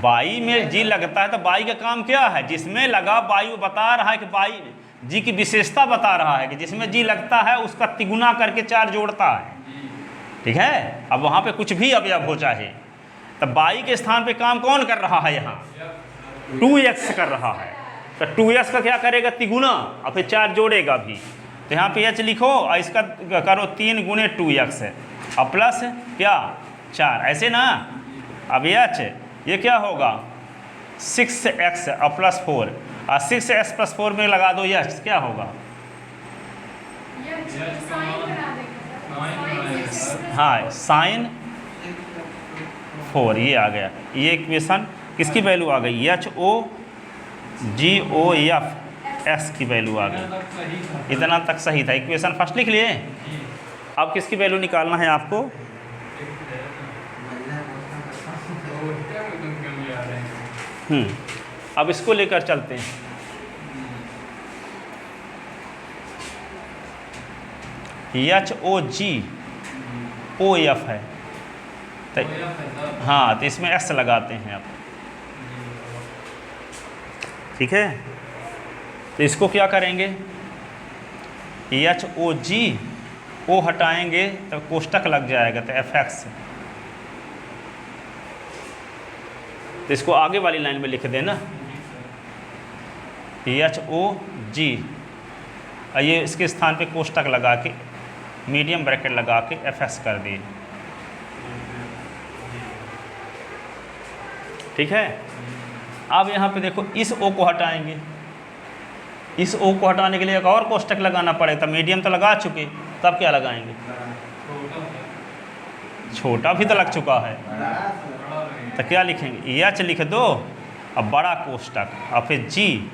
बाई में G लगता है तो बाई का काम क्या है? जिसमें लगा बाई वो बता रहा है कि बाई G की विशेषता बता रहा है कि जिसमें G लगता है उसका तिगुना करके 4 जोड़ता है, ठीक है। अब वहाँ पे कुछ भी अवयव हो चाहे, तो बाई के स्थान पे काम कौन कर रहा है? यहाँ 2x कर रहा है, तो 2s का क्या करेगा? तिगुना, और फिर 4 जोड़ेगा भी। तो यहाँ पे H लिखो और इसका करो 3 गुने 2x है और प्लस क्या 4, ऐसे ना। अब H ये क्या होगा? 6x और प्लस 4, और 6x प्लस 4 में लगा दो H, क्या होगा? हाँ साइन 4, ये आ गया। ये इक्वेशन किसकी वैल्यू आ गई? HO जी ओ एफ एक्स की वैल्यू आ गई। तक सही था। इतना तक सही था। इक्वेशन फर्स्ट लिख लिए। जी। अब किसकी वैल्यू निकालना है आपको? अब इसको लेकर चलते हैं। एच ओ जी ओ एफ है तो हाँ, तो इसमें एस लगाते हैं आप। ठीक है, तो इसको क्या करेंगे? एच ओ जी ओ हटाएंगे तो कोष्टक लग जाएगा, तो एफ एक्स। तो इसको आगे वाली लाइन में लिख देना, एच ओ जी, ये इसके स्थान पे कोष्टक लगा के मीडियम ब्रैकेट लगा के एफ एक्स कर दिए। ठीक है, अब यहाँ पे देखो इस ओ को हटाएंगे। इस ओ को हटाने के लिए एक और कोष्टक लगाना पड़ेगा। मीडियम तो लगा चुके, तब क्या लगाएंगे? छोटा भी तो लग चुका है, तो क्या लिखेंगे? एच लिख दो, अब बड़ा कोष्टक, और फिर जी,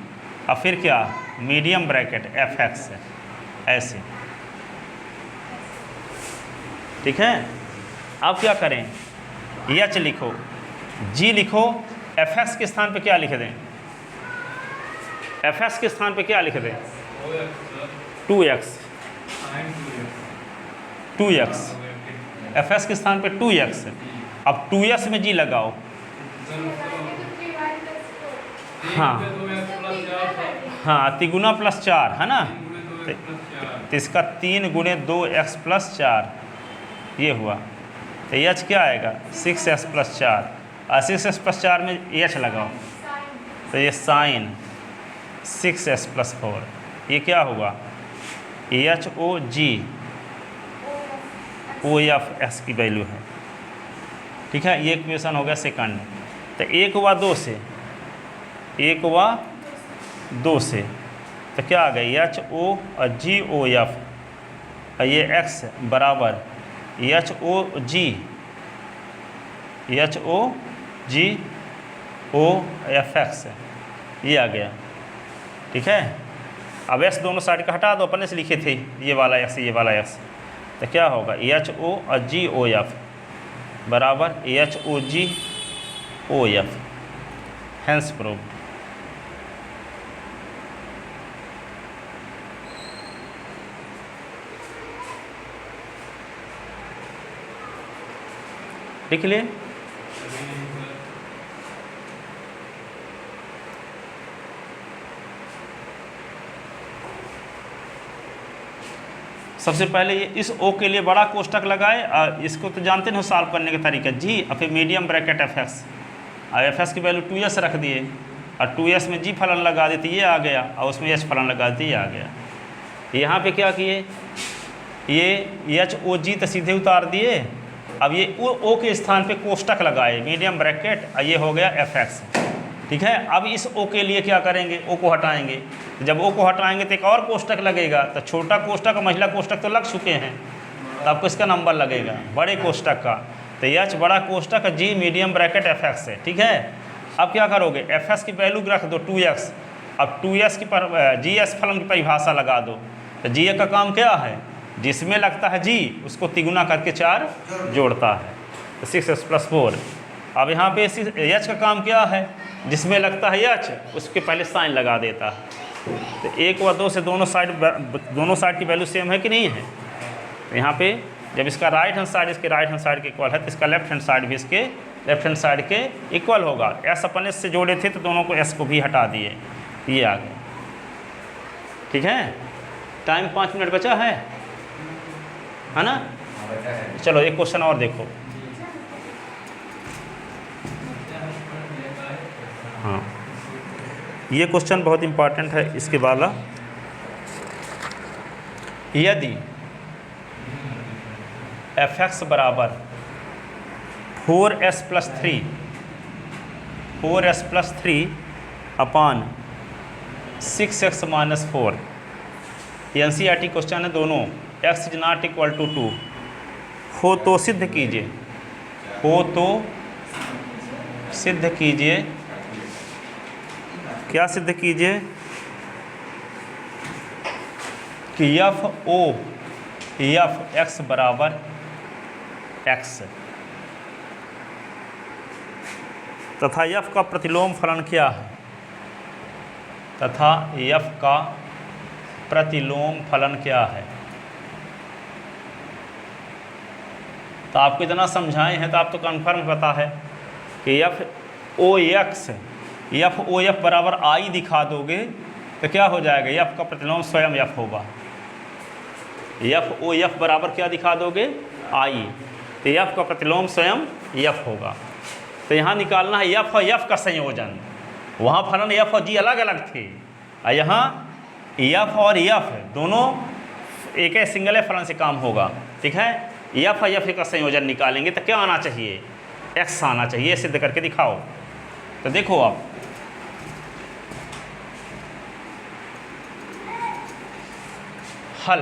और फिर क्या? मीडियम ब्रैकेट एफ एक्स, ऐसे। ठीक है, अब क्या करें? एच लिखो, जी लिखो, एफ एक्स के स्थान पे क्या लिख दें? एफ एक्स के स्थान पे क्या लिख दें? 2x, 2x, एफ एक्स के स्थान पे 2x। अब 2s में जी लगाओ। हाँ हाँ, तिगुना प्लस 4 है ना, तो इसका 3 गुणे 2x प्लस 4 ये हुआ। तो एच क्या आएगा? 6s प्लस 4, और 6s प्लस 4 में एच लगाओ, तो ये साइन 6s प्लस 4, ये क्या हुआ? एच ओ जी ओ एफ एस की वैल्यू है। ठीक है, ये इक्वेशन हो गया सेकंड। तो एक हुआ 2 से, एक हुआ 2 से, तो क्या आ गया? एच ओ और जी ओ एफ, और ये एक्स बराबर एच ओ जी ओ एफ एक्स, ये आ गया। ठीक है, अब एस दोनों साइड का हटा दो, अपने से लिखे थे ये वाला एक्स ये वाला एक्स, तो क्या होगा? एच ओ और जी ओ एफ बराबर एच ओ जी ओ एफ, हैंस प्रूव। लिख लिए। सबसे पहले ये इस ओ के लिए बड़ा कोष्टक लगाए, और इसको तो जानते हो सॉल्व करने का तरीका, जी और फिर मीडियम ब्रैकेट एफ एक्स, और एफ एक्स की वैल्यू 2s रख दिए, और 2s में जी फलन लगा देते, ये आ गया, और उसमें एच फलन लगा देते, ये आ गया। यहाँ पे क्या किए? ये एच ओ जी तो सीधे उतार दिए, अब ये ओ के स्थान पे कोष्टक लगाए मीडियम ब्रैकेट, और ये हो गया एफ एक्स। ठीक है, अब इस ओ के लिए क्या करेंगे? ओ को हटाएंगे। जब ओ को हटाएंगे तो एक और कोष्टक लगेगा, तो छोटा कोष्टक और महिला कोष्टक तो लग चुके हैं, तो आपको इसका नंबर लगेगा बड़े कोष्टक का। तो एच बड़ा कोष्टक, जी मीडियम ब्रैकेट एफ एक्स है। ठीक है, अब क्या करोगे? एफ एक्स की वैल्यू रख दो 2x, अब 2s की जी एस फलन की परिभाषा लगा दो। तो जी का काम क्या है? जिसमें लगता है जी उसको तिगुना करके 4 जोड़ता है, तो 6s प्लस 4। अब यहाँ पे एच का काम क्या है? जिसमें लगता है एच उसके पहले साइन लगा देता है। तो 1 व 2 से दोनों साइड की वैल्यू सेम है कि नहीं है? तो यहाँ पे जब इसका राइट हैंड साइड इसके राइट हैंड साइड के इक्वल है, तो इसका लेफ्ट हैंड साइड भी इसके लेफ्ट हैंड साइड के इक्वल होगा। एस अपन एस से जोड़े थे, तो दोनों को एस को भी हटा दिए, ये आ गया। ठीक है, टाइम 5 मिनट बचा है ना? चलो एक क्वेश्चन और देखो। हाँ, ये क्वेश्चन बहुत इम्पॉर्टेंट है इसके वाला। यदि एफ एक्स बराबर 4s plus 3 upon 6x minus 4, NCERT question है दोनों, x is not equal to 2 हो तो सिद्ध कीजिए, क्या सिद्ध कीजिए कि एफ ओ एफ एक्स बराबर एक्स तथा एफ का प्रतिलोम फलन क्या है, तथा एफ का प्रतिलोम फलन क्या है। तो आपको इतना समझाए हैं तो आप तो कन्फर्म पता है कि एफ ओ एफ बराबर आई दिखा दोगे तो क्या हो जाएगा, एफ का प्रतिलोम स्वयं एफ होगा। एफ ओ एफ बराबर क्या दिखा दोगे, आई, तो एफ का प्रतिलोम स्वयं एफ होगा। तो यहाँ निकालना है एफ और एफ का संयोजन। वहाँ फलन एफ और जी अलग अलग थे और यहाँ एफ और एफ दोनों एक ही सिंगल फलन से काम होगा। ठीक है, एफ और एफ का संयोजन निकालेंगे तो क्या आना चाहिए, एक्स आना चाहिए। सिद्ध करके दिखाओ। तो देखो आप हल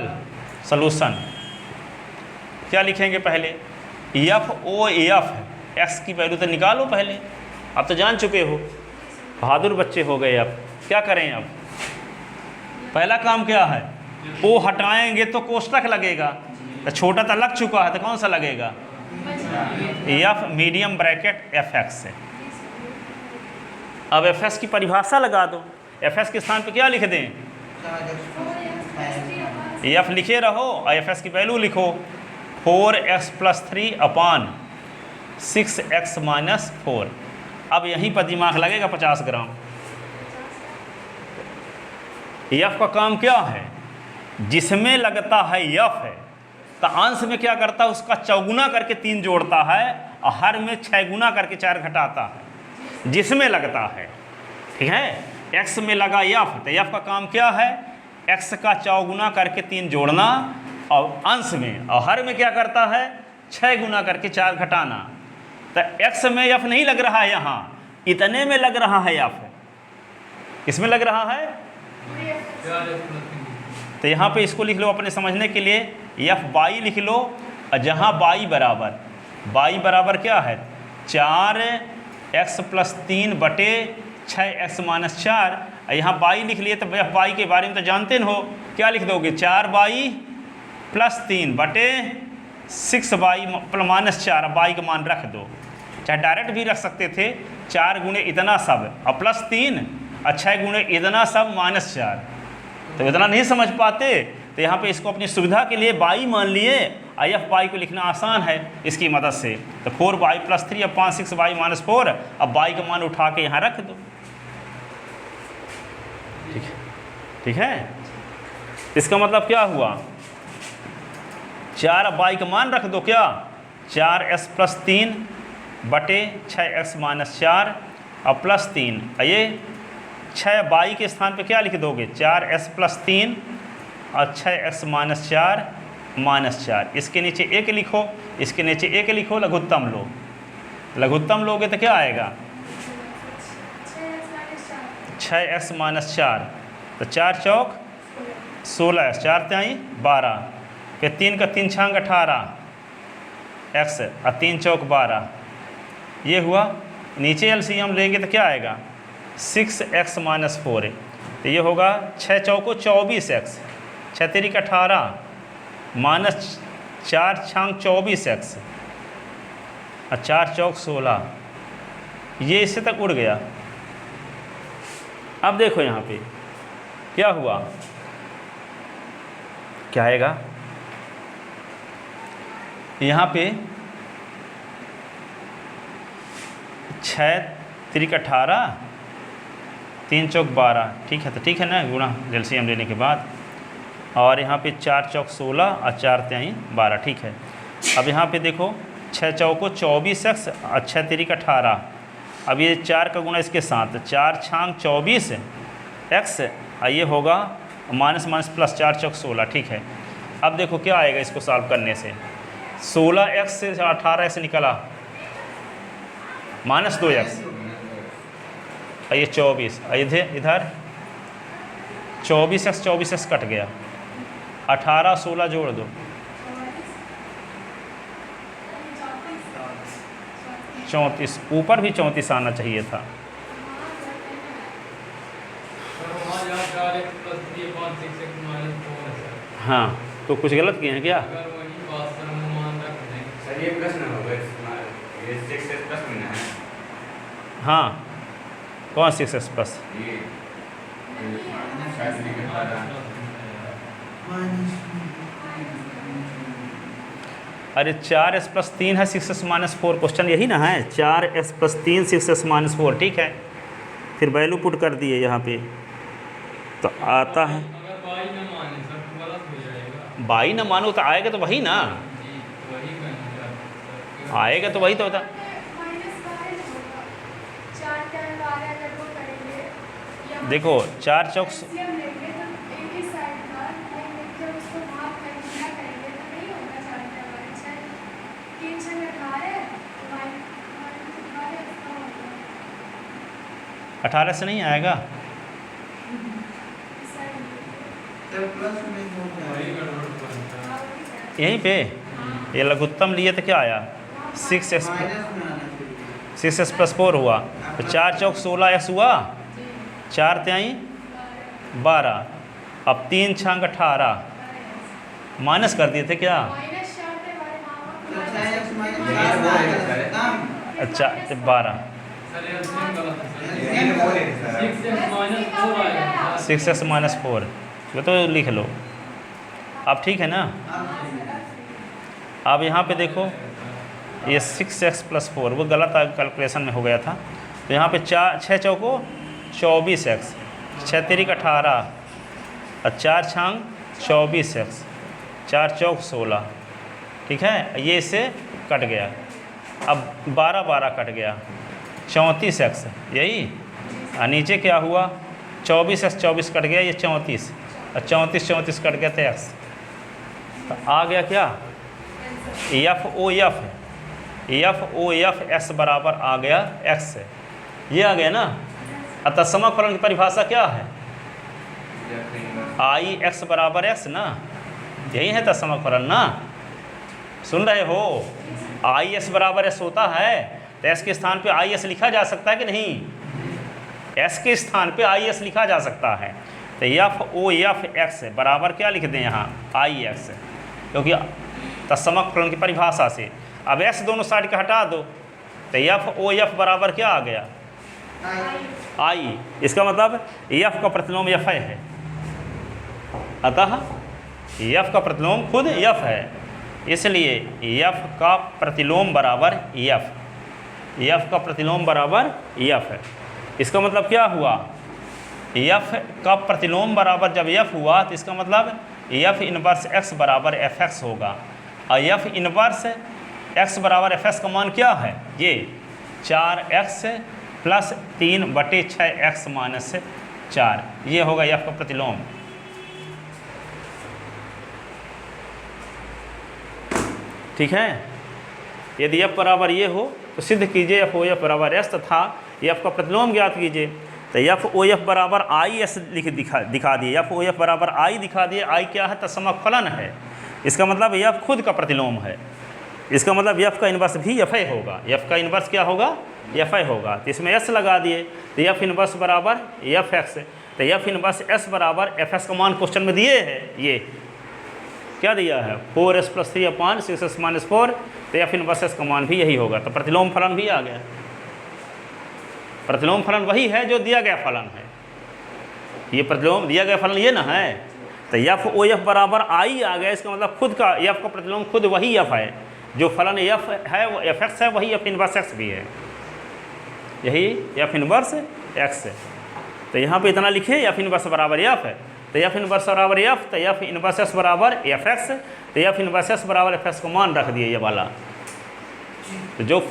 सॉल्यूशन क्या लिखेंगे, पहले एफ ओ एफ एक्स की वैल्यू तो निकालो पहले। आप तो जान चुके हो, बहादुर बच्चे हो गए। अब क्या करें, अब पहला काम क्या है, ओ हटाएंगे तो कोष्टक लगेगा, तो छोटा तो लग चुका है तो कौन सा लगेगा, F medium bracket F x है। अब एफ एक्स की परिभाषा लगा दो। एफ एक्स के स्थान पे क्या लिख दें, एफ लिखे रहो और एफ एक्स की वैल्यू लिखो 4x + 3 अपान 6x - 4। अब यहीं पर दिमाग लगेगा 50 ग्राम। एफ का काम क्या है, जिसमें लगता है एफ है तो अंश में क्या करता है, उसका चौगुना करके 3 जोड़ता है और हर में 6 गुना करके 4 घटाता है, जिसमें लगता है। ठीक है, एक्स में लगा एफ तो एफ का काम क्या है, एक्स का चौगुना करके 3 जोड़ना और अंश में, और हर में क्या करता है 6 गुना करके 4 घटाना। तो एक्स में एफ नहीं लग रहा है, यहाँ इतने में लग रहा है एफ। किसमें लग रहा है, तो यहाँ पे इसको लिख लो अपने समझने के लिए, एफ बाई लिख लो। और जहाँ बाई बराबर क्या है 4x + 3 बटे 6x - 4। यहाँ बाई लिख लिए तो एफ बाई के बारे में तो जानते न हो, क्या लिख दोगे 4y + 3 बटे 6y - 4। बाई का मान रख दो, चाहे डायरेक्ट भी रख सकते थे, 4 गुणे इतना सब और +3 और 6 गुणे इतना सब -4। तो इतना नहीं समझ पाते तो यहाँ पे इसको अपनी सुविधा के लिए बाई मान लिए। आई एफ बाई को लिखना आसान है इसकी मदद से। तो 4y + 3 अपान 6y - 4। अब बाई का मान उठा के यहाँ रख दो। ठीक है, इसका मतलब क्या हुआ, 4 बाई का मान रख दो, क्या 4s + 3 बटे 6x - 4 और +3। ये 6 बाई के स्थान पे क्या लिख दोगे 4s + 3 और 6x - 4 -4। इसके नीचे 1 लिखो, इसके नीचे 1 लिखो, लघुत्तम लो। लघुत्तम लोगे तो क्या आएगा 6x - 4। तो 4 चौक 16, 4 तिहाई 12, फिर 3 का 3 छांग 18 x और 3 चौक 12। ये हुआ। नीचे एलसीएम लेंगे तो क्या आएगा 6x - 4। तो ये होगा 6 चौको 24x, 6 तिरी 18 -4 छांग 24x और 4 चौक 16। ये इससे तक उड़ गया। अब देखो यहाँ पे क्या हुआ, क्या आएगा यहाँ पे 6 तिरी 18 3 चौक 12। ठीक है, तो ठीक है ना, गुणा एलसीएम लेने के बाद। और यहाँ पे 4 चौक 16 और 4 तिहाई 12। ठीक है, अब यहाँ पे देखो 6 चौको 24x और 6 तिरी 18। अब ये 4 का गुणा इसके साथ 4 छांग 24x और ये होगा माइनस प्लस 4 चौक 16। ठीक है, अब देखो क्या आएगा इसको सॉल्व करने से। 16x से 18x निकला -2x और ये 24, इधर 24x कट गया, 18 16 जोड़ दो 34। ऊपर भी 34 आना चाहिए था। प्लस 3/5 6x माइनस 4 है सर। हाँ, तो कुछ गलत किए हैं क्या? अगर वही बात सर हम मान रख दें सर ये प्रश्न होगा ये 6x प्लस में ना है हाँ, कौन 6x प्लस? ये शायद लिखा था अरे 4x प्लस 3 है 6x माइनस 4, क्वेश्चन यही ना है, 4x प्लस 3 6x माइनस 4, ठीक है। फिर वैल्यू पुट कर दिए यहाँ पे, तो आता है अगर बाई न माने सर तो गलत हो जाएगा। बाई ना मानो तो आएगा तो वही ना, जी वही कहना चाहते हैं सर। आएगा तो वही तो होता। देखो 4 चौक अठारह से नहीं आएगा, वही गड़बड़ बनता है। यहीं पे ये लघुत्तम लिए तो क्या आया 6x प्लस 4 हुआ, तो 4 चौक 16x हुआ, 4 त्याई 12, अब 3 छंग 18, माइनस कर दिए थे क्या? अच्छा 12, सर ये सेम गलत है सर। 6x माइनस 4 आएगा। 6x माइनस 4, वो तो लिख लो। अब ठीक है ना? अब यहाँ पे देखो ये 6x प्लस 4 वो गलत कैलकुलेशन में हो गया था, तो यहाँ पे 6 चौको 24x, 6 तिरिक 18 और 4 छांग 24x, 4 चौक 16, ठीक है। ये इससे कट गया, अब 12 12 कट गया, 34x यही, और नीचे क्या हुआ 24x 24 कट गया, ये 34, और 34 34 कट गया तो x, तो आ गया क्या FOF s बराबर आ गया x से, ये आ गया ना। अतः समफलन की परिभाषा क्या है? I x बराबर x ना, यही है तत्समफलन ना, सुन रहे हो? I s बराबर s होता है तो s के स्थान पे I s लिखा जा सकता है कि नहीं? s के स्थान पे I s लिखा जा सकता है, तो FOF x बराबर क्या लिख दें यहाँ I x, क्योंकि तत्समफलन की परिभाषा से अब s दोनों साइड का हटा दो, तो FOF बराबर क्या आ गया I, इसका मतलब f का प्रतिलोम f है, अतः f का प्रतिलोम खुद f है, इसलिए f का प्रतिलोम बराबर f का प्रतिलोम बराबर f है। इसका मतलब क्या हुआ, f का प्रतिलोम बराबर जब f हुआ तो इसका मतलब f इनवर्स x बराबर fx होगा, और f इनवर्स x बराबर fx का मान क्या है? ये 4x प्लस 3/6x माइनस 4, ये होगा f का प्रतिलोम। ठीक है, यदि f बराबर ये हो तो सिद्ध कीजिए FOF बराबर s तथा f का प्रतिलोम ज्ञात कीजिए, तो FOF बराबर IS दिखा दिए, FOF बराबर I दिखा दिए। I क्या है? तत्समफलन है, इसका मतलब f खुद का प्रतिलोम है, इसका मतलब f का इन्वर्स भी f होगा, f का इन्वर्स क्या होगा? f होगा, तो इसमें s लगा दिए, तो f इन्वर्स बराबर fx, तो f इन्वर्स s बराबर fx का मान क्वेश्चन में दिए है, ये क्या दिया है 4s प्लस 3/6x माइनस 4, तो f इनवर्स s का मान भी यही होगा, तो प्रतिलोम फलन भी आ गया। प्रतिलोम फलन वही है जो दिया गया फलन है, ये प्रतिलोम दिया गया फलन ये ना है, तो FOF बराबर I आ गया, इसका मतलब खुद का f का प्रतिलोम खुद वही f है, जो फलन f है वो fx है, वही f इनवर्स x भी है, यही f इनवर्स x है। तो यहाँ पे इतना लिखे f इनवर्स बराबर f है, तो f इनवर्स बराबर f, तो f इनवर्स s बराबर fx, तो f इनवर्स s बराबर fx को मान रख दिए ये वाला, तो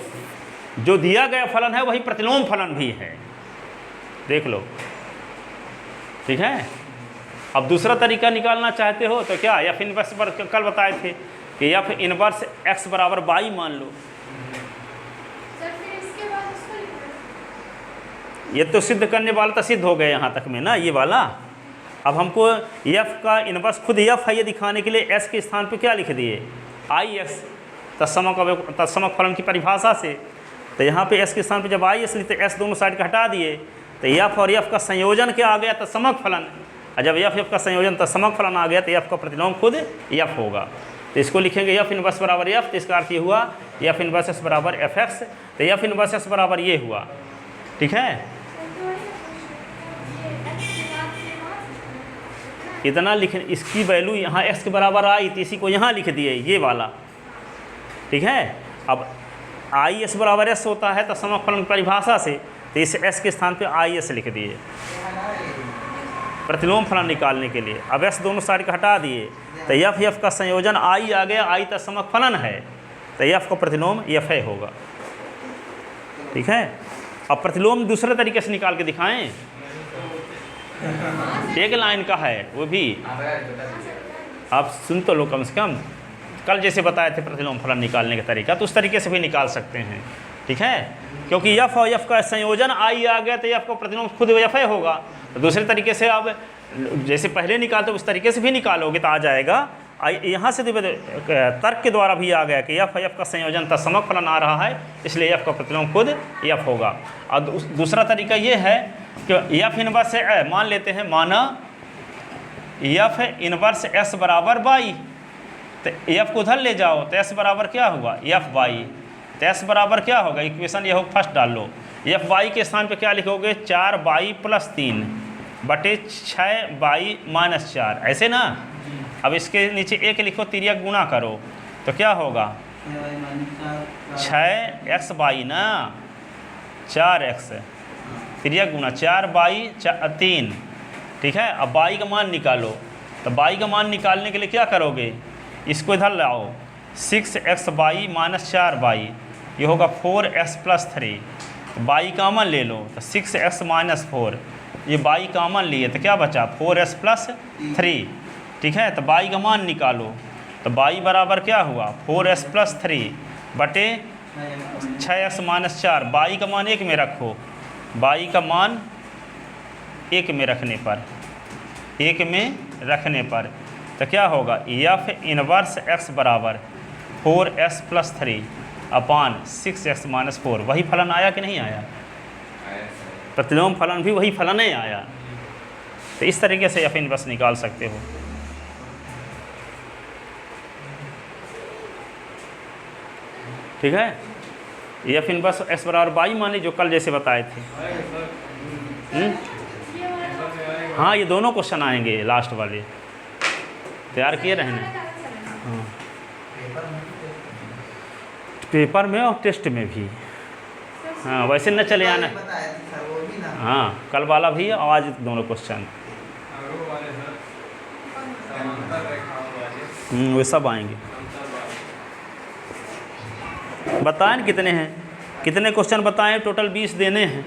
जो दिया गया फलन है वही प्रतिलोम फलन भी है, देख लो। ठीक है, अब दूसरा तरीका निकालना चाहते हो तो क्या f इनवर्स पर कल बताए थे कि f इनवर्स x बराबर y मान लो, ये तो सिद्ध करने वाला तो सिद्ध हो गया यहाँ तक में ना ये वाला। अब हमको f का इनवर्स खुद f है ये दिखाने के लिए s के स्थान पे क्या लिख दिए IX, तत्समक फलन की परिभाषा से, तो यहाँ पे s के स्थान पे जब IS लिखते s दोनों साइड का हटा दिए, तो f और f का संयोजन क्या आ गया? तत्समक फलन, और जब एफ का संयोजन तत्समक फलन आ गया तो एफ का प्रतिलोम खुद एफ होगा। तो इसको लिखेंगे एफ इनवर्स बराबर एफ, तो इसका अर्थ ये हुआ एफ इनवर्स एस बराबर एफ एक्स, तो एफ इनवर्स एस बराबर ये हुआ। ठीक है, इतना लिख, इसकी वैल्यू यहाँ x के बराबर आई तो इसी को यहाँ लिख दिए ये वाला। ठीक है, अब आई एस बराबर एस होता है तो तत्समक फलन की परिभाषा से, तो इस s के स्थान पे आई एस लिख दिए प्रतिलोम फलन निकालने के लिए। अब s दोनों साइड का हटा दिए तो एफ का संयोजन आई आ गया, आई तत्समक फलन है तो एफ का प्रतिलोम एफ है होगा। ठीक है, अब प्रतिलोम दूसरे तरीके से निकाल के दिखाएं, एक लाइन का है वो भी आप सुन तो लो कम से कम। कल जैसे बताए थे प्रतिलोम फलन निकालने का तरीका, तो उस तरीके से भी निकाल सकते हैं। ठीक है, क्योंकि एफ और एफ का संयोजन आई आ गया तो एफ का प्रतिलोम खुद एफ है होगा। तो दूसरे तरीके से आप जैसे पहले निकालते उस तरीके से भी निकालोगे तो आ जाएगा। यहाँ से तर्क के द्वारा भी आ गया कि एफ का संयोजन तत्समक फलन आ रहा है, इसलिए एफ का प्रतिलोम खुद एफ होगा। और दूसरा तरीका ये है कि एफ इनवर्स मान लेते हैं, माना एफ इनवर्स एस बराबर बाई, तो एफ को उधर ले जाओ तो एस बराबर क्या हुआ एफ बाई, तो एस बराबर क्या होगा, इक्वेशन ये हो फर्स्ट डाल लो, एफ बाई के स्थान पे क्या लिखोगे 4 बाई प्लस 3 बटे 6 बाई माइनस 4, ऐसे ना। अब इसके नीचे एक लिखो, तिर्यक गुणा करो तो क्या होगा 6x बाई ना 4x, तिर्यक गुणा 4 बाई 3। ठीक है, अब बाई का मान निकालो, तो बाई का मान निकालने के लिए क्या करोगे, इसको इधर लाओ 6x बाई माइनस 4 बाई, ये होगा 4x प्लस 3। तो बाई कामन ले लो तो 6x माइनस 4, ये बाई कामन लिए तो क्या बचा 4s प्लस 3। ठीक है, तो बाई का मान निकालो, तो बाई बराबर क्या हुआ 4s प्लस 3 बटे 6x माइनस 4। बाई का मान 1 में रखो, बाई का मान 1 में रखने पर, 1 में रखने पर तो क्या होगा एफ इनवर्स x बराबर 4s plus 3 upon 6x minus 4। वही फलन आया कि नहीं आया, प्रतिलोम फलन भी वही फलन ही आया। तो इस तरीके से एफ इनवर्स निकाल सकते हो। ठीक है, एफ इनवर्स एस बराबर बाई माने जो कल जैसे बताए थे। हाँ, ये दोनों क्वेश्चन आएंगे लास्ट वाले, तैयार किए रहने। हाँ, पेपर में और टेस्ट में भी। हाँ, वैसे न चले आना। हाँ, कल वाला भी और आज दोनों क्वेश्चन वे सब आएंगे। बताएं कितने हैं, कितने क्वेश्चन बताएं, टोटल 20 देने हैं।